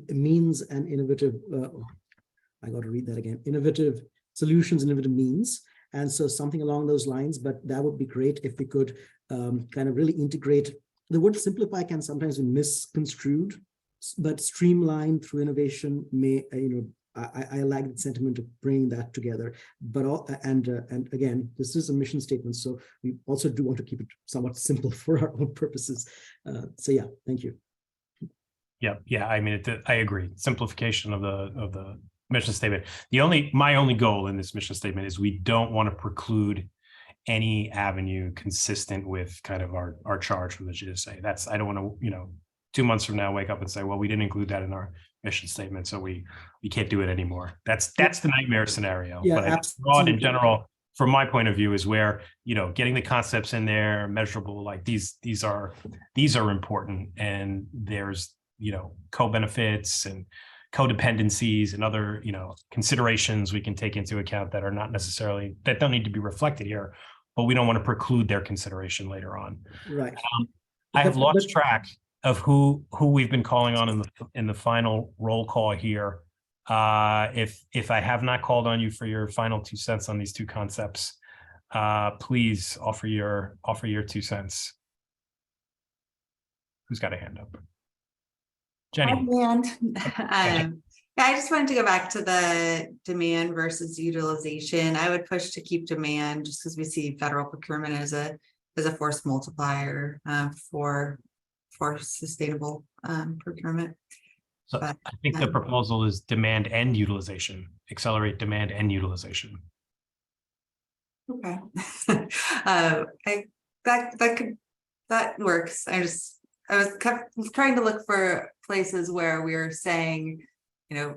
means and innovative, I got to read that again, innovative solutions, innovative means. And so something along those lines, but that would be great if we could kind of really integrate. The word simplify can sometimes be misconstrued, but streamline through innovation may, I like the sentiment of bringing that together. But and again, this is a mission statement, so we also do want to keep it somewhat simple for our own purposes. So yeah, thank you. Yeah. I mean, I agree. Simplification of the mission statement. My only goal in this mission statement is we don't want to preclude any avenue consistent with kind of our charge from the GSA. I don't want to, 2 months from now, wake up and say, well, we didn't include that in our mission statement, so we can't do it anymore. That's the nightmare scenario. Yeah, but absolutely. Broad in general, from my point of view, is where, getting the concepts in there, measurable, like these are important, and there's, co-benefits and codependencies and other, considerations we can take into account that are not necessarily, that don't need to be reflected here, but we don't want to preclude their consideration later on. Right. I have lost track of who we've been calling on in the final roll call here. If I have not called on you for your final 2 cents on these two concepts, please offer your 2 cents. Who's got a hand up? Jenny. I just wanted to go back to the demand versus utilization. I would push to keep demand just because we see federal procurement as a force multiplier for sustainable procurement. So I think the proposal is demand and utilization, accelerate demand and utilization. Okay. That works. I was trying to look for places where we were saying,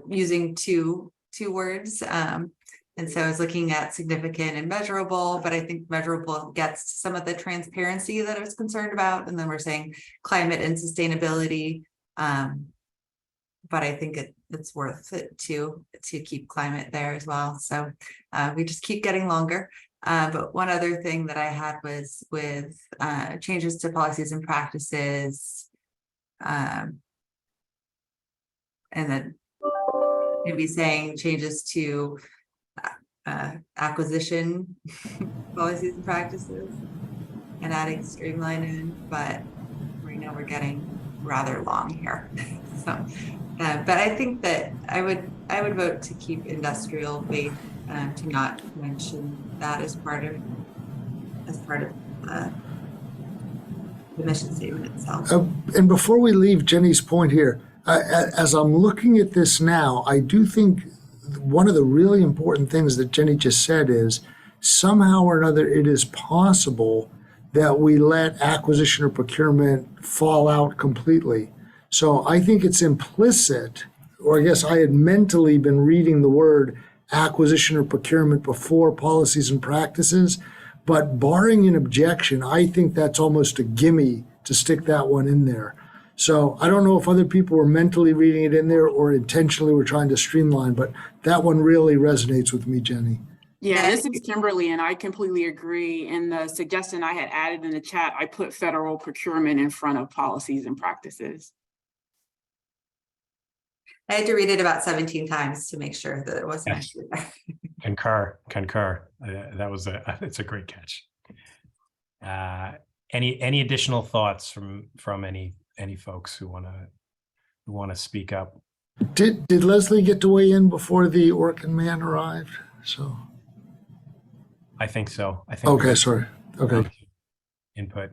using two words. And so I was looking at significant and measurable, but I think measurable gets some of the transparency that I was concerned about. And then we're saying climate and sustainability. But I think it's worth it to keep climate there as well. So we just keep getting longer. But one other thing that I had was with changes to policies and practices, and then maybe saying changes to acquisition policies and practices and adding streamline in, but right now we're getting rather long here. So, but I think that I would vote to keep industrial based, to not mention that as part of the mission statement itself. And before we leave Jenny's point here, as I'm looking at this now, I do think one of the really important things that Jenny just said is somehow or another it is possible that we let acquisition or procurement fall out completely. So I think it's implicit, or I guess I had mentally been reading the word acquisition or procurement before policies and practices, but barring an objection, I think that's almost a gimme to stick that one in there. So I don't know if other people were mentally reading it in there or intentionally were trying to streamline, but that one really resonates with me, Jenny. Yeah, this is Kimberly, and I completely agree. In the suggestion I had added in the chat, I put federal procurement in front of policies and practices. I had to read it about 17 times to make sure that it wasn't actually there. Concur. It's a great catch. Any additional thoughts from any folks who want to speak up? Did Leslie get to weigh in before the Orkin man arrived? So. I think so. I think. Okay, sorry. Okay. Input.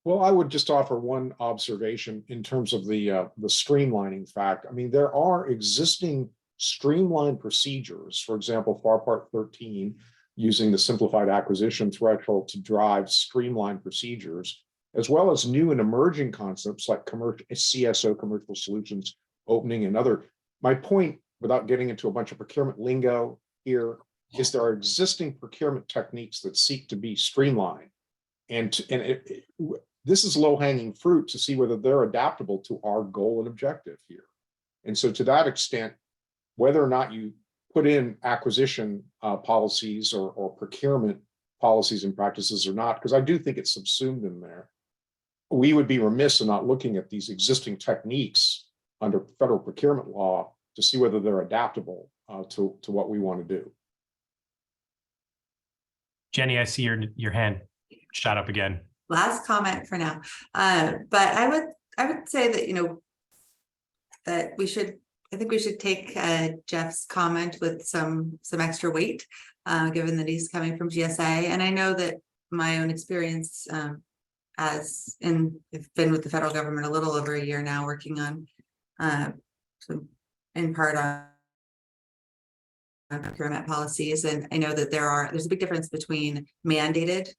Well, I would just offer one observation in terms of the streamlining fact. I mean, there are existing streamlined procedures, for example, FAR Part 13, using the simplified acquisition threshold to drive streamlined procedures, as well as new and emerging concepts like CSO, commercial solutions, opening and other. My point, without getting into a bunch of procurement lingo here, is there are existing procurement techniques that seek to be streamlined. This is low-hanging fruit to see whether they're adaptable to our goal and objective here. And so to that extent, whether or not you put in acquisition policies or procurement policies and practices or not, because I do think it's subsumed in there, we would be remiss in not looking at these existing techniques under federal procurement law to see whether they're adaptable to what we want to do. Jenny, I see your hand shot up again. Last comment for now, but I would say that, you know, that I think we should take Jeff's comment with some extra weight, given that he's coming from GSA. And I know that my own experience I've been with the federal government a little over a year now, working on in part on procurement policies, and I know that there's a big difference between mandated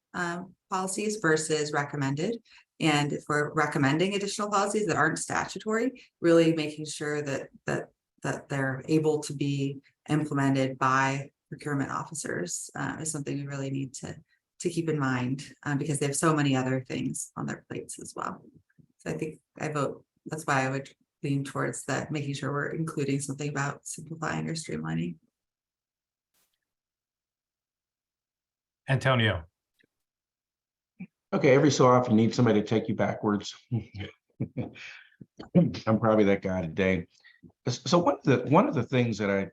policies versus recommended. And if we're recommending additional policies that aren't statutory, really making sure that they're able to be implemented by procurement officers is something we really need to keep in mind, because they have so many other things on their plates as well. So I think that's why I would lean towards that, making sure we're including something about simplifying or streamlining. Antonio. Okay, every so often you need somebody to take you backwards. I'm probably that guy today. So one of the things that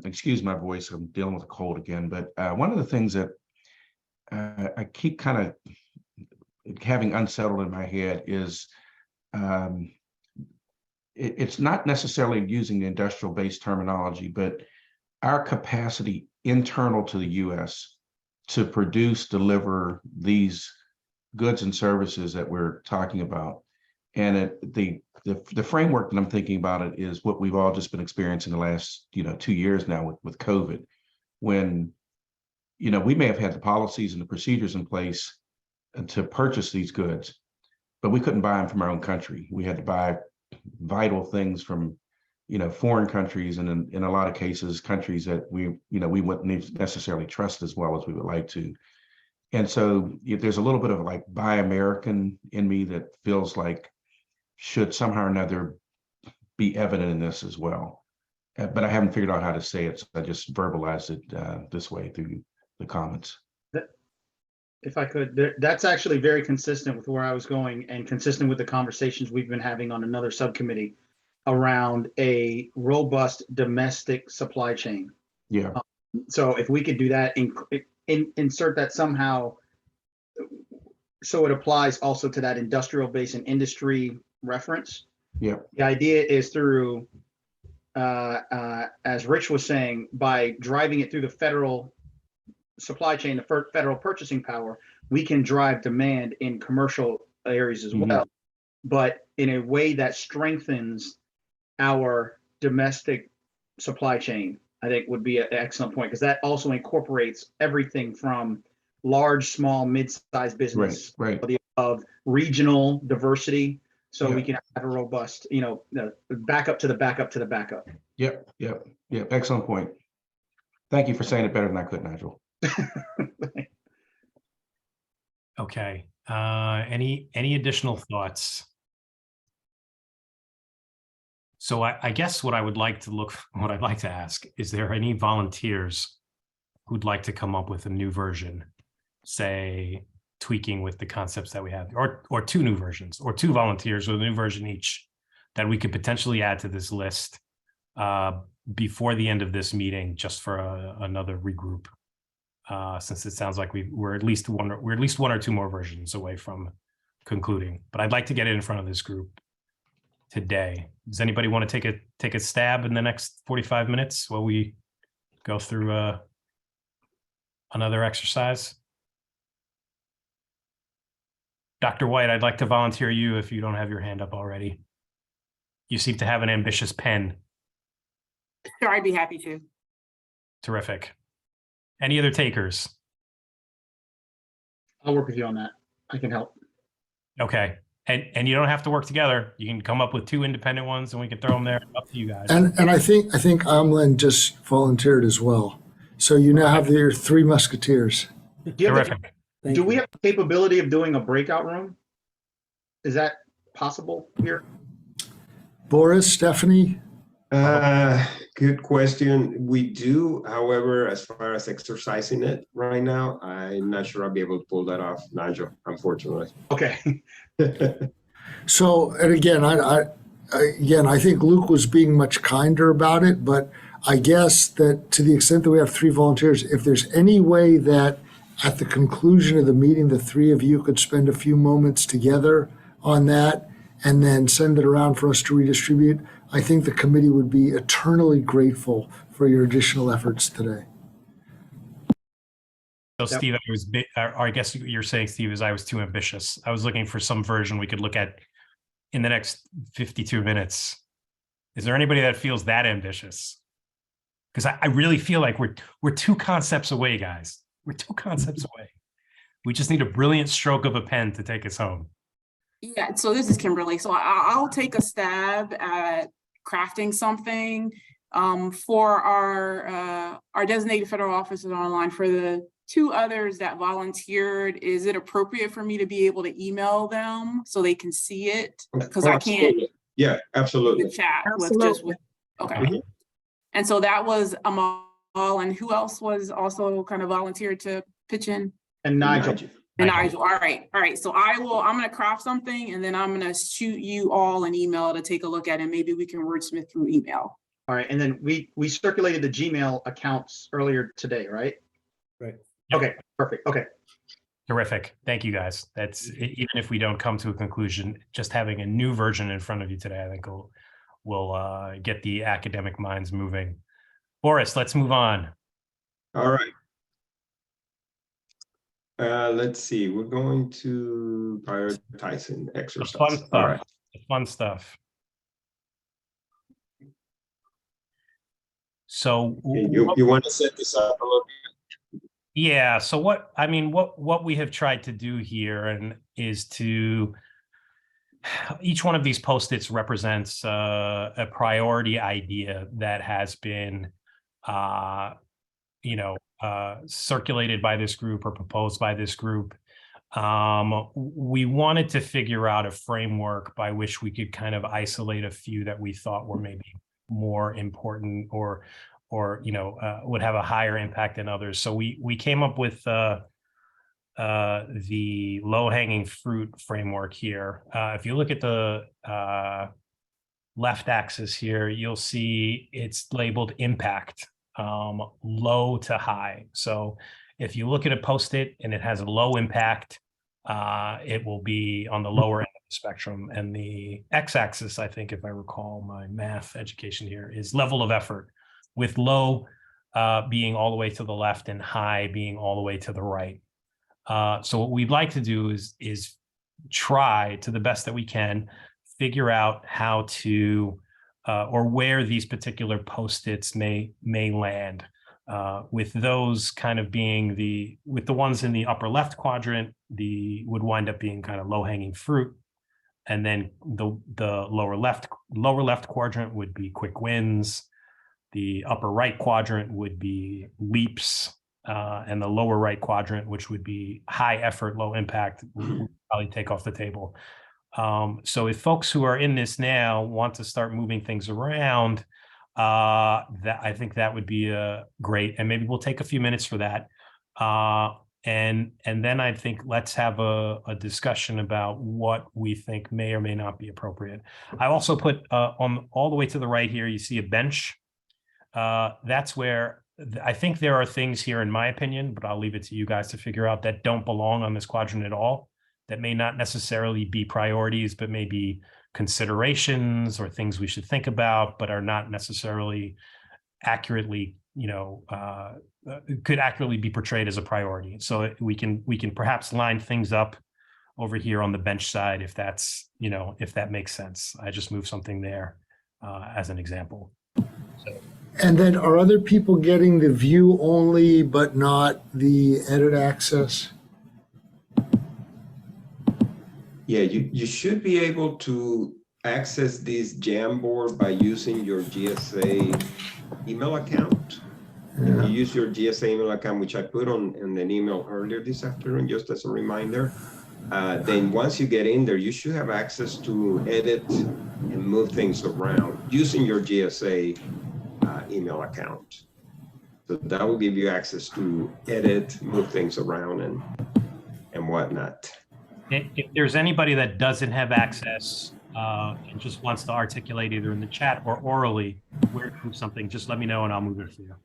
excuse my voice, I'm dealing with a cold again, but one of the things that I keep kind of having unsettled in my head is it's not necessarily using the industrial-based terminology, but our capacity internal to the U.S. to produce, deliver these goods and services that we're talking about. And the framework that I'm thinking about it is what we've all just been experiencing the last 2 years now with COVID, when we may have had the policies and the procedures in place to purchase these goods, but we couldn't buy them from our own country. We had to buy vital things from foreign countries, and in a lot of cases countries that we wouldn't necessarily trust as well as we would like to. And so there's a little bit of like Buy American in me that feels like should somehow or another be evident in this as well. But I haven't figured out how to say it, so I just verbalized it this way through the comments. If I could, that's actually very consistent with where I was going and consistent with the conversations we've been having on another subcommittee around a robust domestic supply chain. Yeah. So if we could do that, insert that somehow, so it applies also to that industrial base and industry reference. Yeah. The idea is through, as Rich was saying, by driving it through the federal supply chain, the federal purchasing power, we can drive demand in commercial areas as well, but in a way that strengthens our domestic supply chain, I think would be an excellent point, because that also incorporates everything from large, small, mid-sized business, right, of regional diversity. So we can have a robust, backup to the backup to the backup. Yep. Excellent point. Thank you for saying it better than I could, Nigel. Okay. Any additional thoughts? So I guess what I'd like to ask, is there any volunteers who'd like to come up with a new version, say tweaking with the concepts that we have, or two new versions, or two volunteers with a new version each that we could potentially add to this list before the end of this meeting, just for another regroup, since it sounds like we're at least one or two more versions away from concluding. But I'd like to get it in front of this group today. Does anybody want to take a stab in the next 45 minutes while we go through another exercise? Dr. White, I'd like to volunteer you if you don't have your hand up already. You seem to have an ambitious pen. Sure, I'd be happy to. Terrific. Any other takers? I'll work with you on that. I can help. Okay. And you don't have to work together. You can come up with 2 independent ones and we can throw them there. Up to you guys. And I think Amlin just volunteered as well. So you now have your 3 musketeers. Terrific. Do we have the capability of doing a breakout room? Is that possible here? Boris, Stephanie? Good question. We do, however, as far as exercising it right now, I'm not sure I'll be able to pull that off, Nigel, unfortunately. Okay. So, and again, I think Luke was being much kinder about it, but I guess that to the extent that we have 3 volunteers, if there's any way that at the conclusion of the meeting, the 3 of you could spend a few moments together on that and then send it around for us to redistribute, I think the committee would be eternally grateful for your additional efforts today. So Steve, I guess you're saying, Steve, is I was too ambitious. I was looking for some version we could look at in the next 52 minutes. Is there anybody that feels that ambitious? Because I really feel like we're 2 concepts away, guys. We're 2 concepts away. We just need a brilliant stroke of a pen to take us home. Yeah, so this is Kimberly. So I'll take a stab at crafting something for our designated federal officers online. For the 2 others that volunteered, is it appropriate for me to be able to email them so they can see it? Because I can't. Yeah, absolutely. Chat Absolutely. Okay. Mhm. And so that was Amal, and who else was also kind of volunteered to pitch in? And Nigel. And Nigel. All right. So I'm going to craft something and then I'm going to shoot you all an email to take a look at, and maybe we can wordsmith through email. All right. And then we circulated the Gmail accounts earlier today, right? Right. Okay, perfect. Okay. Terrific. Thank you, guys. That's, even if we don't come to a conclusion, just having a new version in front of you today, I think will get the academic minds moving. Boris, let's move on. All right. Let's see. We're going to prioritizing exercise. The fun stuff. All right. The fun stuff. So you want to set this up a little bit? Yeah. So what we have tried to do here is to, each one of these Post-its represents a priority idea that has been, circulated by this group or proposed by this group. We wanted to figure out a framework by which we could kind of isolate a few that we thought were maybe more important or would have a higher impact than others. So we came up with the low-hanging fruit framework here. If you look at the left axis here, you'll see it's labeled impact, low to high. So if you look at a Post-it and it has a low impact, it will be on the lower end of the spectrum. And the x-axis, I think, if I recall my math education here, is level of effort, with low being all the way to the left and high being all the way to the right. So what we'd like to do is try to the best that we can figure out how to or where these particular Post-its may land, with those kind of being with the ones in the upper left quadrant, would wind up being kind of low-hanging fruit, and then the lower left quadrant would be quick wins. The upper right quadrant would be leaps, and the lower right quadrant, which would be high effort, low impact, would probably take off the table. So if folks who are in this now want to start moving things around, that I think that would be great, and maybe we'll take a few minutes for that. And then I think let's have a discussion about what we think may or may not be appropriate. I also put on all the way to the right here, you see a bench. That's where I think there are things here, in my opinion, but I'll leave it to you guys to figure out, that don't belong on this quadrant at all, that may not necessarily be priorities, but maybe considerations or things we should think about, but are not necessarily accurately, could accurately be portrayed as a priority. So we can perhaps line things up over here on the bench side if that's, if that makes sense. I just moved something there as an example. So. And then are other people getting the view only but not the edit access? Yeah, you should be able to access this Jamboard by using your GSA email account. Yeah. If you use your GSA email account, which I put on in an email earlier this afternoon, just as a reminder, then once you get in there, you should have access to edit and move things around using your GSA email account. So that will give you access to edit, move things around, and whatnot. If there's anybody that doesn't have access and just wants to articulate either in the chat or orally where to move something, just let me know and I'll move it for you.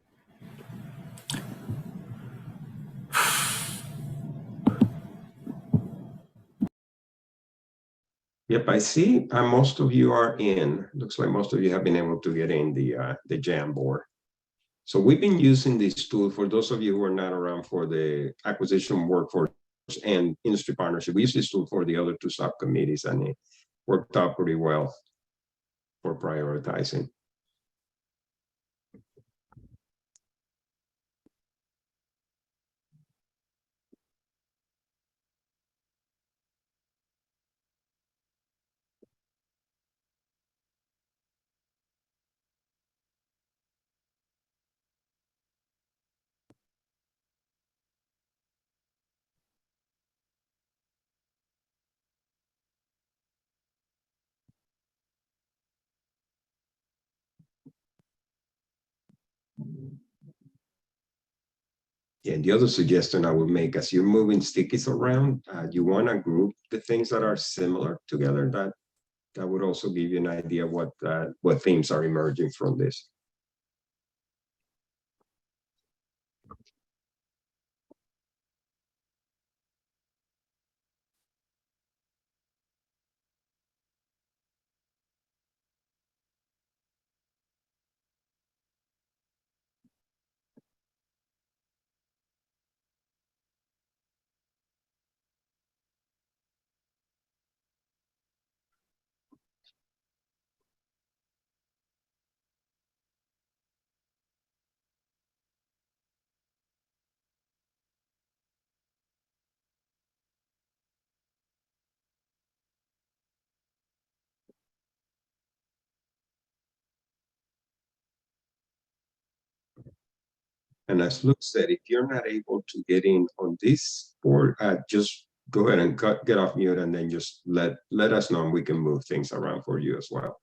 Yep, I see most of you are in. Looks like most of you have been able to get in the Jamboard. So we've been using this tool for those of you who are not around for the acquisition, workforce, and industry partnership. We use this tool for the other two subcommittees, and it worked out pretty well for prioritizing. Yeah, and the other suggestion I would make, as you're moving stickies around, you want to group the things that are similar together. That would also give you an idea what themes are emerging from this. And as Luke said, if you're not able to get in on this board, just go ahead and get off mute, and then just let us know, and we can move things around for you as well.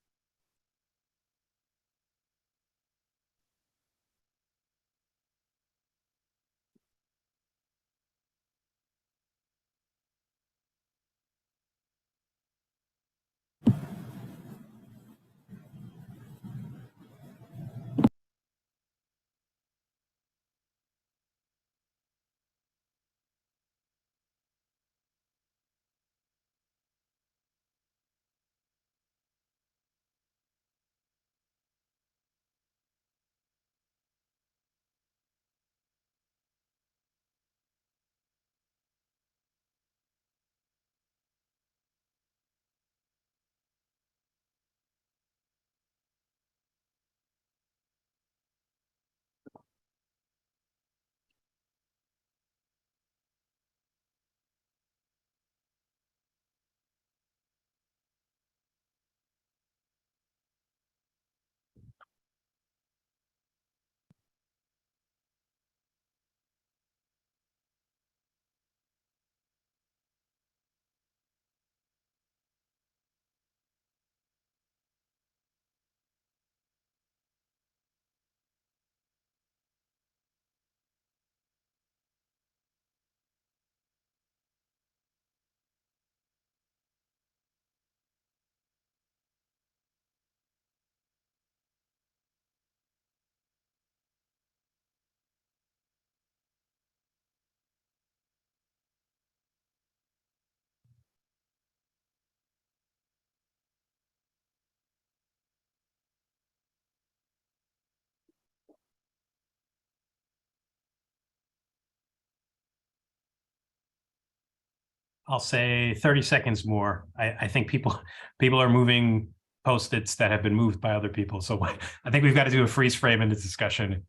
I'll say 30 seconds more. I think people are moving Post-its that have been moved by other people. So I think we've got to do a freeze frame in the discussion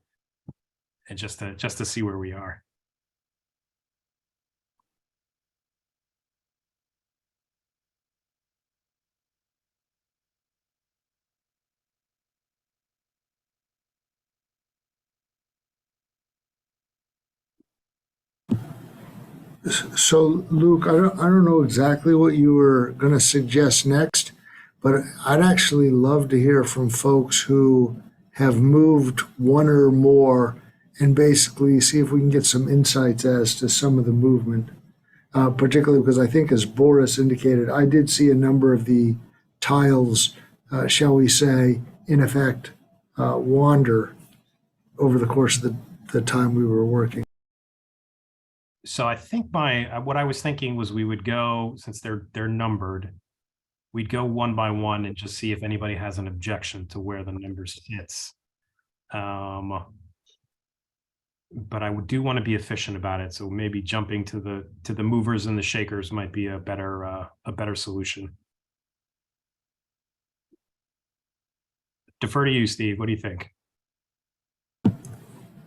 and just to see where we are. So Luke, I don't know exactly what you were going to suggest next, but I'd actually love to hear from folks who have moved one or more and basically see if we can get some insights as to some of the movement, particularly because I think, as Boris indicated, I did see a number of the tiles, shall we say, in effect, wander over the course of the time we were working. So I think what I was thinking was we would go, since they're numbered, we'd go one by one and just see if anybody has an objection to where the numbers fits. But I do want to be efficient about it, so maybe jumping to the movers and the shakers might be a better solution. Defer to you, Steve. What do you think?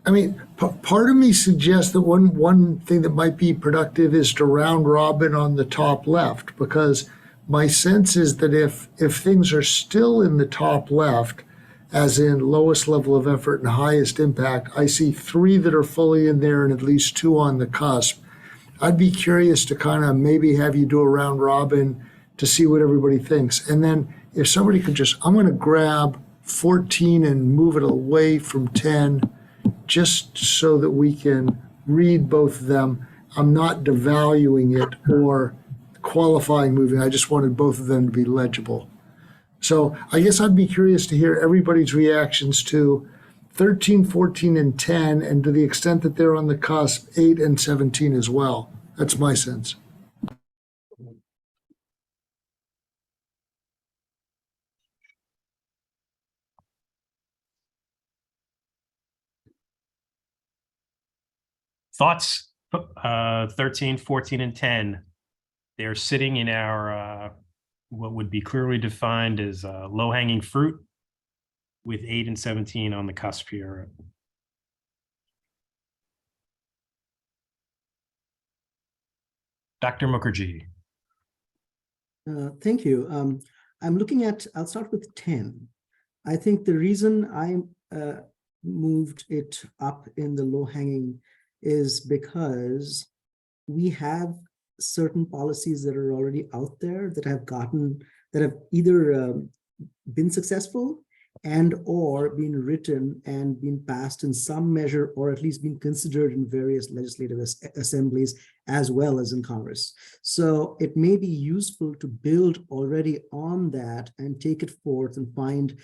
I mean, part of me suggests that one thing that might be productive is to round robin on the top left, because my sense is that if things are still in the top left, as in lowest level of effort and highest impact, I see 3 that are fully in there and at least 2 on the cusp. I'd be curious to kind of maybe have you do a round robin to see what everybody thinks. And then if somebody could I'm going to grab 14 and move it away from 10, just so that we can read both of them. I'm not devaluing it or qualifying moving. I just wanted both of them to be legible. So I guess I'd be curious to hear everybody's reactions to 13, 14, and 10, and to the extent that they're on the cusp, 8 and 17 as well. That's my sense. Thoughts? 13, 14, and 10. They're sitting in our what would be clearly defined as low-hanging fruit, with 8 and 17 on the cusp here. Dr. Mukherjee. Thank you. I'll start with 10. I think the reason I moved it up in the low hanging is because we have certain policies that are already out there that have either been successful and or been written and been passed in some measure, or at least been considered in various legislative assemblies as well as in Congress. So it may be useful to build already on that and take it forth and find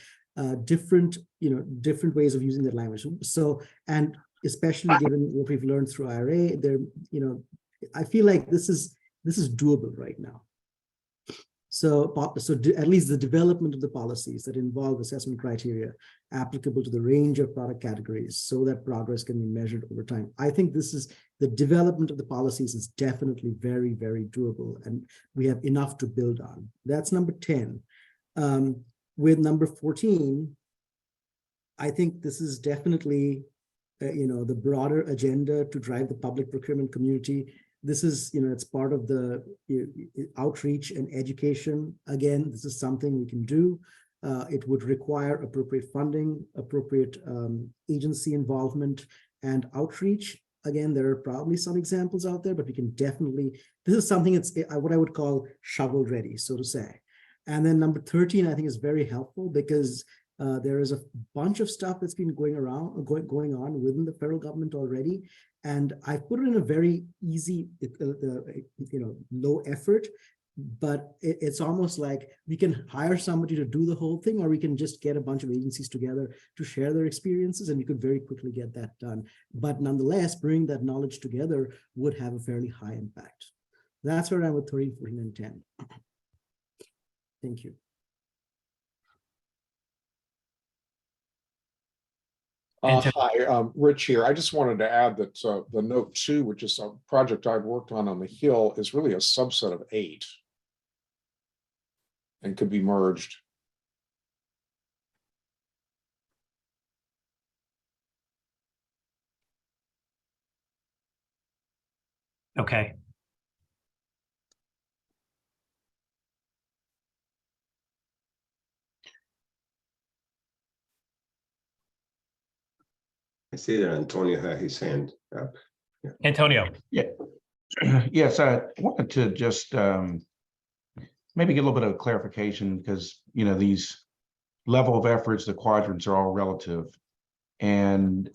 different ways of using that language. So, and especially given what we've learned through IRA, I feel like this is doable right now. So at least the development of the policies that involve assessment criteria applicable to the range of product categories, so that progress can be measured over time. I think the development of the policies is definitely very, very doable, and we have enough to build on. That's number 10. With number 14, I think this is definitely the broader agenda to drive the public procurement community. This is, it's part of the outreach and education. Again, this is something we can do. It would require appropriate funding, appropriate agency involvement, and outreach. Again, there are probably some examples out there, but we can definitely, this is something that's what I would call shovel ready, so to say. And then number 13, I think, is very helpful because there is a bunch of stuff that's been going on within the federal government already. And I put it in a very easy, low effort, but it's almost like we can hire somebody to do the whole thing, or we can just get a bunch of agencies together to share their experiences, and we could very quickly get that done. But nonetheless, bringing that knowledge together would have a fairly high impact. That's where I'm with 13, 14, and 10. Thank you. Hi, Rich here. I just wanted to add that the note 2, which is a project I've worked on the Hill, is really a subset of 8 and could be merged. Okay. I see that Antonio had his hand up. Yeah. Antonio. Yeah. Yes, I wanted to just maybe get a little bit of clarification because, you know, these level of efforts, the quadrants are all relative. And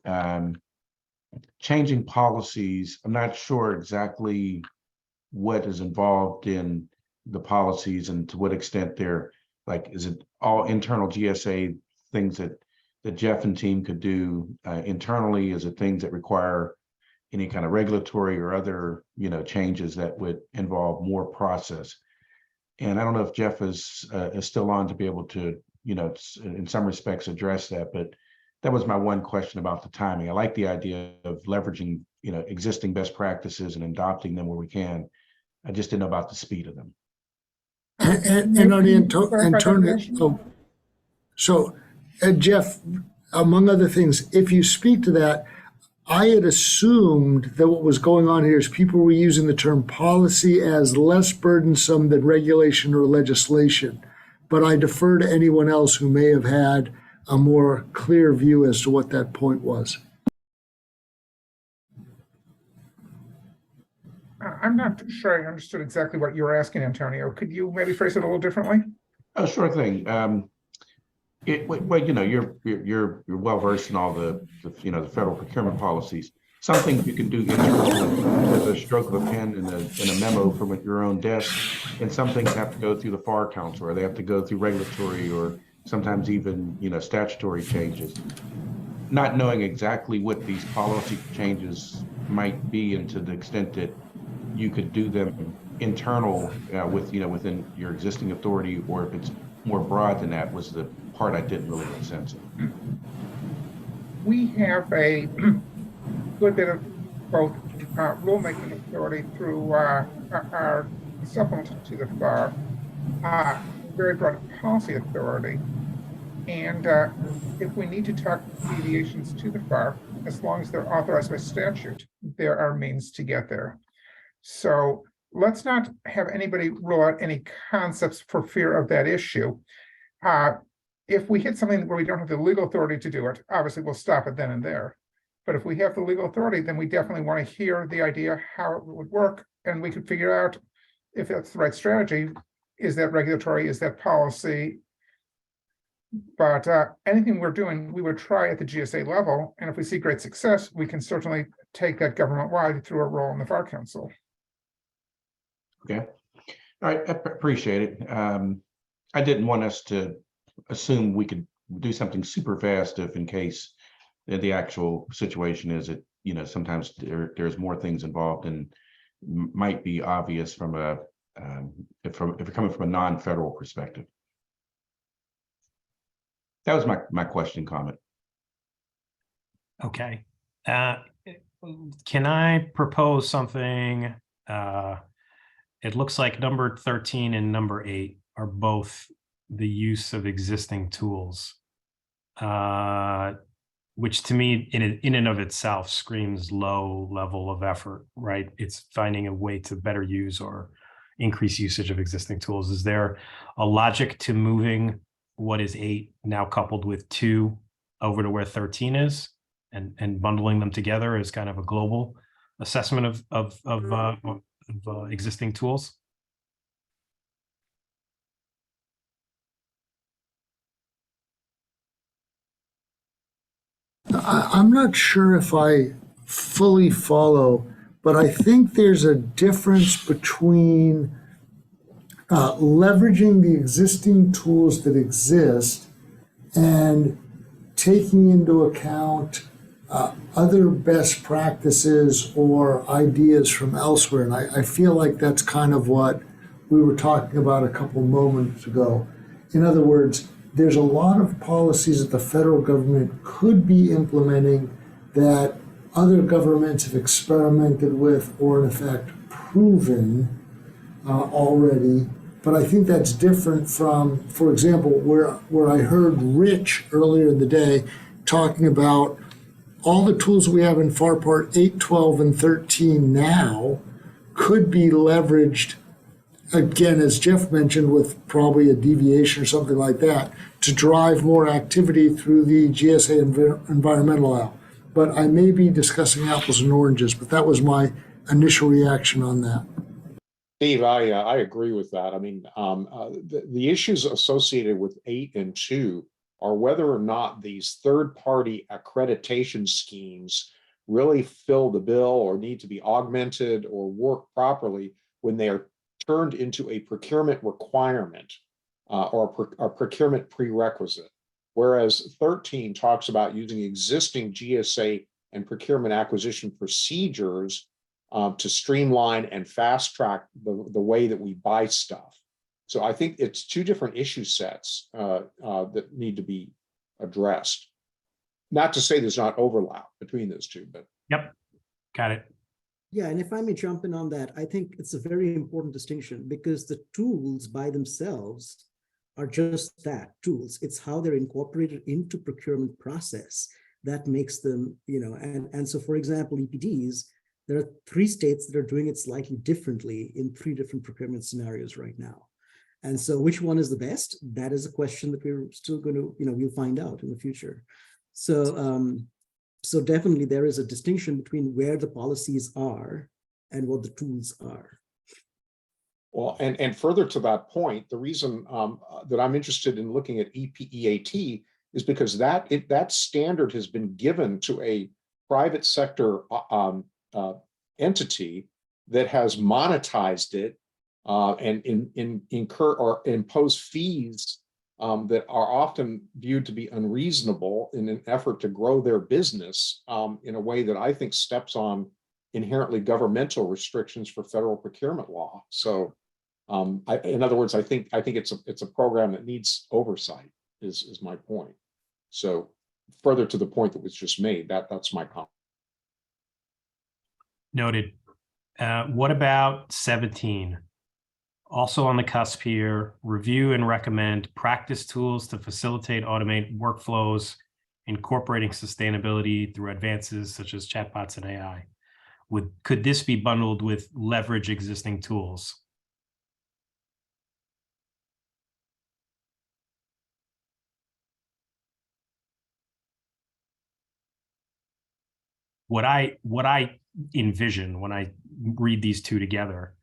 changing policies, I'm not sure exactly what is involved in the policies and to what extent they're like, is it all internal GSA things that Jeff and team could do internally? Is it things that require any kind of regulatory or other, you know, changes that would involve more process? And I don't know if Jeff is still on to be able to, you know, in some respects address that, but that was my one question about the timing. I like the idea of leveraging, you know, existing best practices and adopting them where we can. I just didn't know about the speed of them. And on Antonio, so Jeff, among other things, if you speak to that, I had assumed that what was going on here is people were using the term policy as less burdensome than regulation or legislation. But I defer to anyone else who may have had a more clear view as to what that point was. I'm not sure I understood exactly what you were asking, Antonio. Could you maybe phrase it a little differently? Oh, sure thing. Well, you know, you're well versed in all the you know, the federal procurement policies. Some things you can do with a stroke of a pen in a memo from your own desk, and some things have to go through the FAR Council, or they have to go through regulatory, or sometimes even, you know, statutory changes. Not knowing exactly what these policy changes might be, and to the extent that you could do them internal with, you know, within your existing authority, or if it's more broad than that, was the part I didn't really make sense of. We have a good bit of both rulemaking authority through our supplement to the FAR, very broad policy authority. And if we need to talk deviations to the FAR, as long as they're authorized by statute, there are means to get there. So let's not have anybody rule out any concepts for fear of that issue. If we hit something where we don't have the legal authority to do it, obviously we'll stop it then and there. But if we have the legal authority, then we definitely want to hear the idea how it would work, and we could figure out if that's the right strategy. Is that regulatory? Is that policy? But anything we're doing, we would try at the GSA level, and if we see great success, we can certainly take that government-wide through a role in the FAR Council. Okay, all right, I appreciate it. I didn't want us to assume we could do something super fast if in case the actual situation is that, you know, sometimes there's more things involved and might be obvious from a if you're coming from a non-federal perspective. That was my question, comment. Okay. Can I propose something? It looks like number 13 and number 8 are both the use of existing tools, which to me in and of itself screams low level of effort, right? It's finding a way to better use or increase usage of existing tools. Is there a logic to moving what is 8 now coupled with 2 over to where 13 is, and bundling them together as kind of a global assessment of existing tools? I'm not sure if I fully follow, but I think there's a difference between leveraging the existing tools that exist and taking into account other best practices or ideas from elsewhere. And I feel like that's kind of what we were talking about a couple moments ago. In other words, there's a lot of policies that the federal government could be implementing that other governments have experimented with or in effect proven already. But I think that's different from, for example, where I heard Rich earlier in the day talking about all the tools we have in FAR Part 8, 12, and 13 now could be leveraged, again, as Jeff mentioned, with probably a deviation or something like that, to drive more activity through the GSA environmental app. But I may be discussing apples and oranges, but that was my initial reaction on that. Steve, I agree with that. I mean, the issues associated with 8 and 2 are whether or not these third-party accreditation schemes really fill the bill or need to be augmented or work properly when they are turned into a procurement requirement or a procurement prerequisite. Whereas 13 talks about using existing GSA and procurement acquisition procedures to streamline and fast track the way that we buy stuff. So I think it's two different issue sets that need to be addressed. Not to say there's not overlap between those two, but. Yep, got it. Yeah, and if I may jump in on that, I think it's a very important distinction because the tools by themselves are just that, tools. It's how they're incorporated into procurement process that makes them, and so for example, EPDs, there are 3 states that are doing it slightly differently in 3 different procurement scenarios right now. And so which one is the best? That is a question that we're still going to, we'll find out in the future. So, so definitely there is a distinction between where the policies are and what the tools are. Well, and further to that point, the reason that I'm interested in looking at EPEAT is because that standard has been given to a private sector entity that has monetized it and incur or impose fees that are often viewed to be unreasonable in an effort to grow their business in a way that I think steps on inherently governmental restrictions for federal procurement law. So in other words, I think it's a program that needs oversight is my point. So further to the point that was just made, that's my comment. Noted. What about 17? Also on the cusp here, review and recommend practice tools to facilitate, automate workflows, incorporating sustainability through advances such as chatbots and AI. Could this be bundled with leverage existing tools? What I envision when I read these two together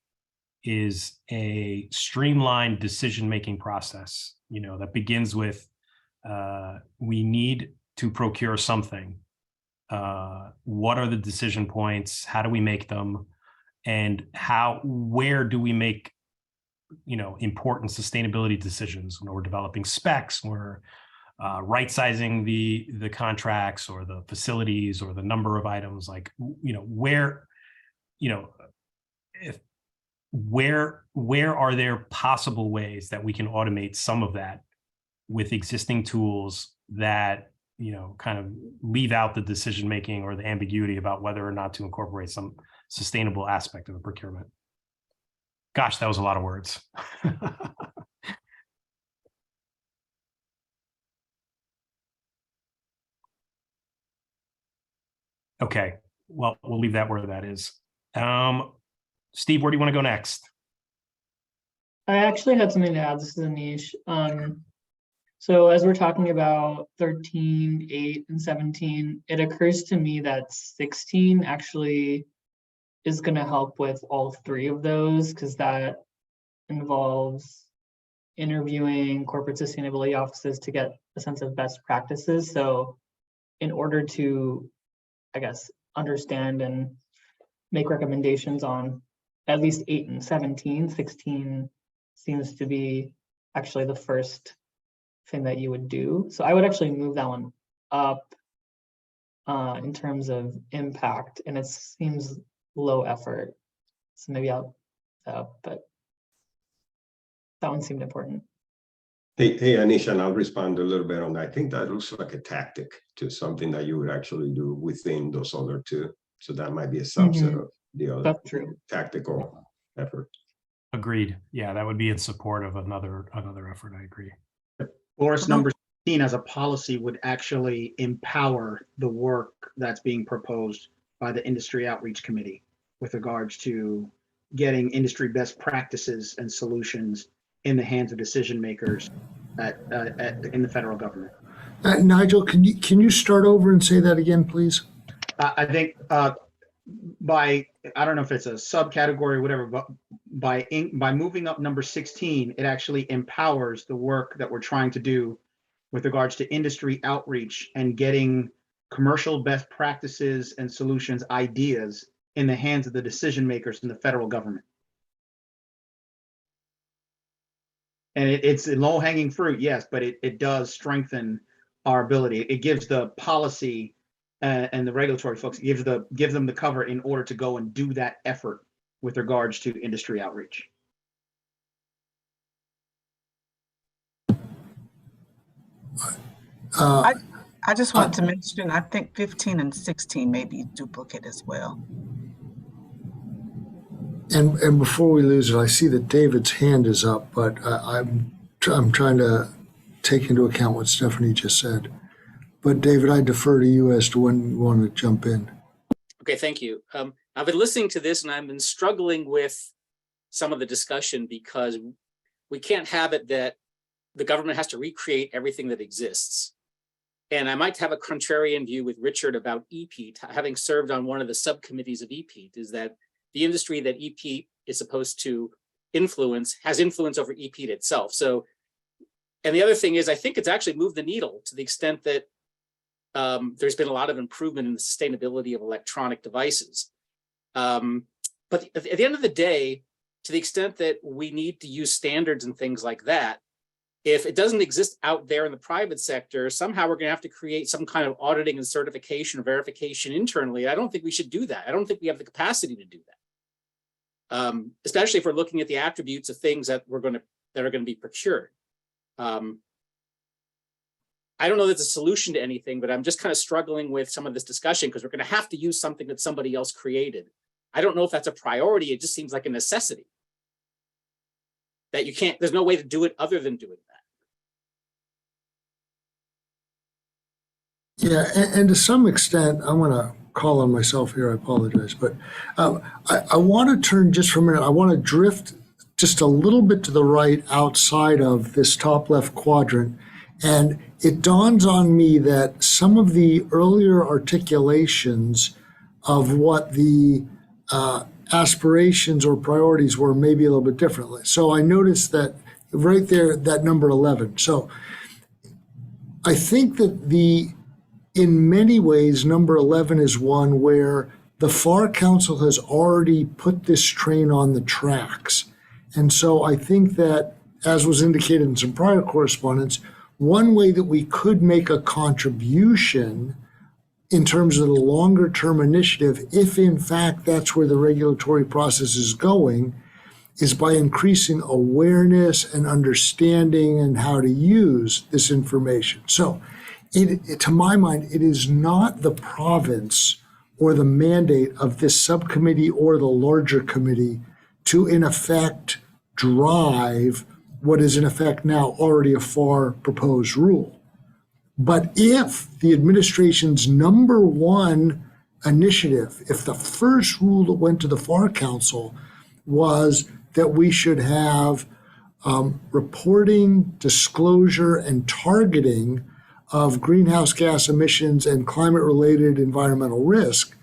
is a streamlined decision-making process, that begins with, we need to procure something. What are the decision points? How do we make them? And where do we make, important sustainability decisions when we're developing specs, when we're right-sizing the contracts or the facilities or the number of items, like, where are there possible ways that we can automate some of that with existing tools that, kind of leave out the decision-making or the ambiguity about whether or not to incorporate some sustainable aspect of the procurement? Gosh, that was a lot of words. Okay, well, we'll leave that where that is. Steve, where do you want to go next? I actually had something to add. This is a niche. So as we're talking about 13, 8, and 17, it occurs to me that 16 actually is going to help with all 3 of those, because that involves interviewing corporate sustainability offices to get a sense of best practices. So in order to, I guess, understand and make recommendations on at least 8 and 17, 16 seems to be actually the first thing that you would do. So I would actually move that one up in terms of impact, and it seems low effort. So maybe I'll but that one seemed important. Hey, Anisha, and I'll respond a little bit on that. I think that looks like a tactic to something that you would actually do within those other two. So that might be a subset of the other tactical effort. Agreed. Yeah, that would be in support of another effort. I agree. Boris, number 16 as a policy would actually empower the work that's being proposed by the Industry Outreach Committee with regards to getting industry best practices and solutions in the hands of decision makers in the federal government. Nigel, can you start over and say that again, please? I think by, I don't know if it's a subcategory or whatever, but by moving up number 16, it actually empowers the work that we're trying to do with regards to industry outreach and getting commercial best practices and solutions ideas in the hands of the decision makers in the federal government. And it's a low-hanging fruit, yes, but it does strengthen our ability. It gives the policy and the regulatory folks, gives them the cover in order to go and do that effort with regards to industry outreach. I just want to mention, I think 15 and 16 may be duplicate as well. And before we lose it, I see that David's hand is up, but I'm trying to take into account what Stephanie just said. But David, I defer to you as to when you want to jump in. Okay, thank you. I've been listening to this and I've been struggling with some of the discussion because we can't have it that the government has to recreate everything that exists. And I might have a contrarian view with Richard about EPEAT, having served on one of the subcommittees of EPEAT, is that the industry that EPEAT is supposed to influence has influence over EPEAT itself. So, and the other thing is, I think it's actually moved the needle to the extent that there's been a lot of improvement in the sustainability of electronic devices. But at the end of the day, to the extent that we need to use standards and things like that, if it doesn't exist out there in the private sector, somehow we're going to have to create some kind of auditing and certification or verification internally. I don't think we should do that. I don't think we have the capacity to do that, especially if we're looking at the attributes of things that are going to be procured. I don't know that's a solution to anything, but I'm just kind of struggling with some of this discussion because we're going to have to use something that somebody else created. I don't know if that's a priority. It just seems like a necessity that you can't, there's no way to do it other than doing that. Yeah, and to some extent, I want to call on myself here, I apologize, but I want to turn just for a minute, I want to drift just a little bit to the right outside of this top left quadrant. And it dawns on me that some of the earlier articulations of what the aspirations or priorities were maybe a little bit differently. So I noticed that right there, that number 11. So I think that in many ways, number 11 is one where the FAR Council has already put this train on the tracks. And so I think that, as was indicated in some prior correspondence, one way that we could make a contribution in terms of the longer term initiative, if in fact that's where the regulatory process is going, is by increasing awareness and understanding and how to use this information. So to my mind, it is not the province or the mandate of this subcommittee or the larger committee to, in effect, drive what is in effect now already a FAR proposed rule. But if the administration's number one initiative, if the first rule that went to the FAR Council was that we should have reporting, disclosure, and targeting of greenhouse gas emissions and climate-related environmental risk,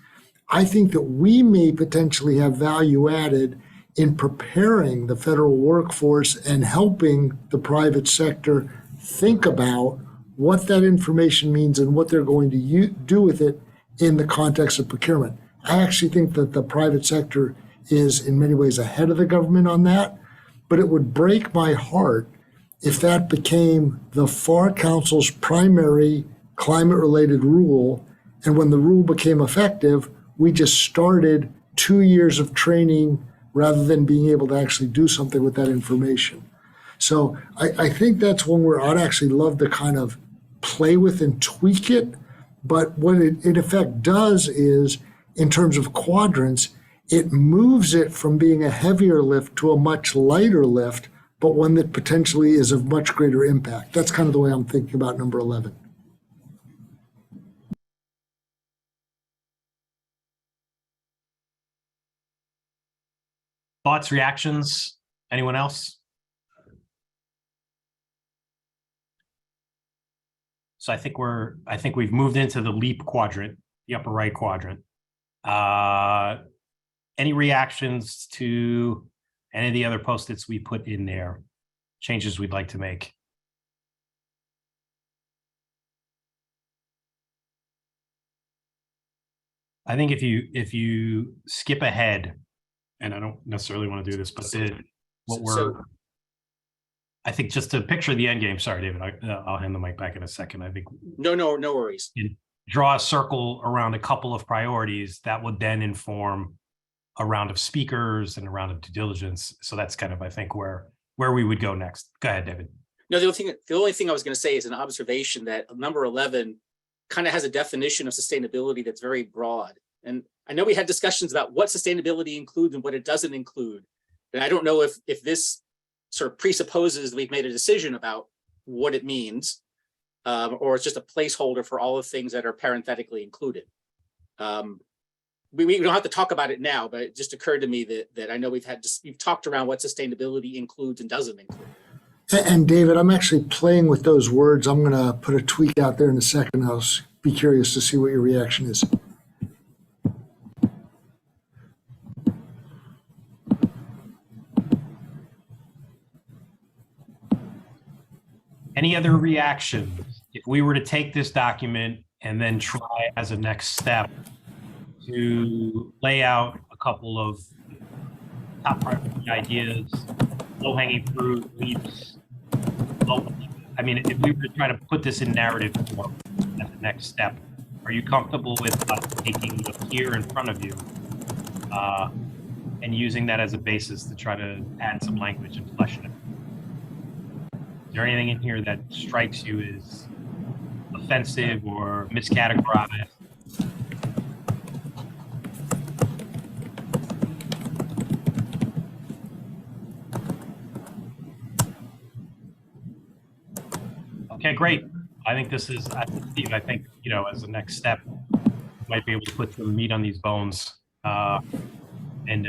I think that we may potentially have value added in preparing the federal workforce and helping the private sector think about what that information means and what they're going to do with it in the context of procurement. I actually think that the private sector is in many ways ahead of the government on that, but it would break my heart if that became the FAR Council's primary climate-related rule, and when the rule became effective, we just started 2 years of training rather than being able to actually do something with that information. So I think that's one where I'd actually love to kind of play with and tweak it. But what it in effect does is, in terms of quadrants, it moves it from being a heavier lift to a much lighter lift, but one that potentially is of much greater impact. That's kind of the way I'm thinking about number 11. Thoughts, reactions? Anyone else? So I think we've moved into the LEAP quadrant, the upper right quadrant. Any reactions to any of the other post-its we put in there? Changes we'd like to make? I think if you skip ahead, and I don't necessarily want to do this, but I think just to picture the end game. Sorry, David, I'll hand the mic back in a second. I think no worries. Draw a circle around a couple of priorities that would then inform a round of speakers and a round of due diligence. So that's kind of, I think, where we would go next. Go ahead, David. No, the only thing I was going to say is an observation that number 11 kind of has a definition of sustainability that's very broad. And I know we had discussions about what sustainability includes and what it doesn't include. And I don't know if this sort of presupposes we've made a decision about what it means, or it's just a placeholder for all the things that are parenthetically included. We don't have to talk about it now, but it just occurred to me that I know we've talked around what sustainability includes and doesn't include. And David, I'm actually playing with those words. I'm going to put a tweak out there in a second. I'll be curious to see what your reaction is. Any other reactions? If we were to take this document and then try as a next step to lay out a couple of top priority ideas, low-hanging fruit, leaps. I mean, if we were to try to put this in narrative form as the next step, are you comfortable with us taking what's here in front of you and using that as a basis to try to add some language and flesh it out? Is there anything in here that strikes you as offensive or miscategorized? Okay, great. I think Steve, I think, as the next step, we might be able to put some meat on these bones and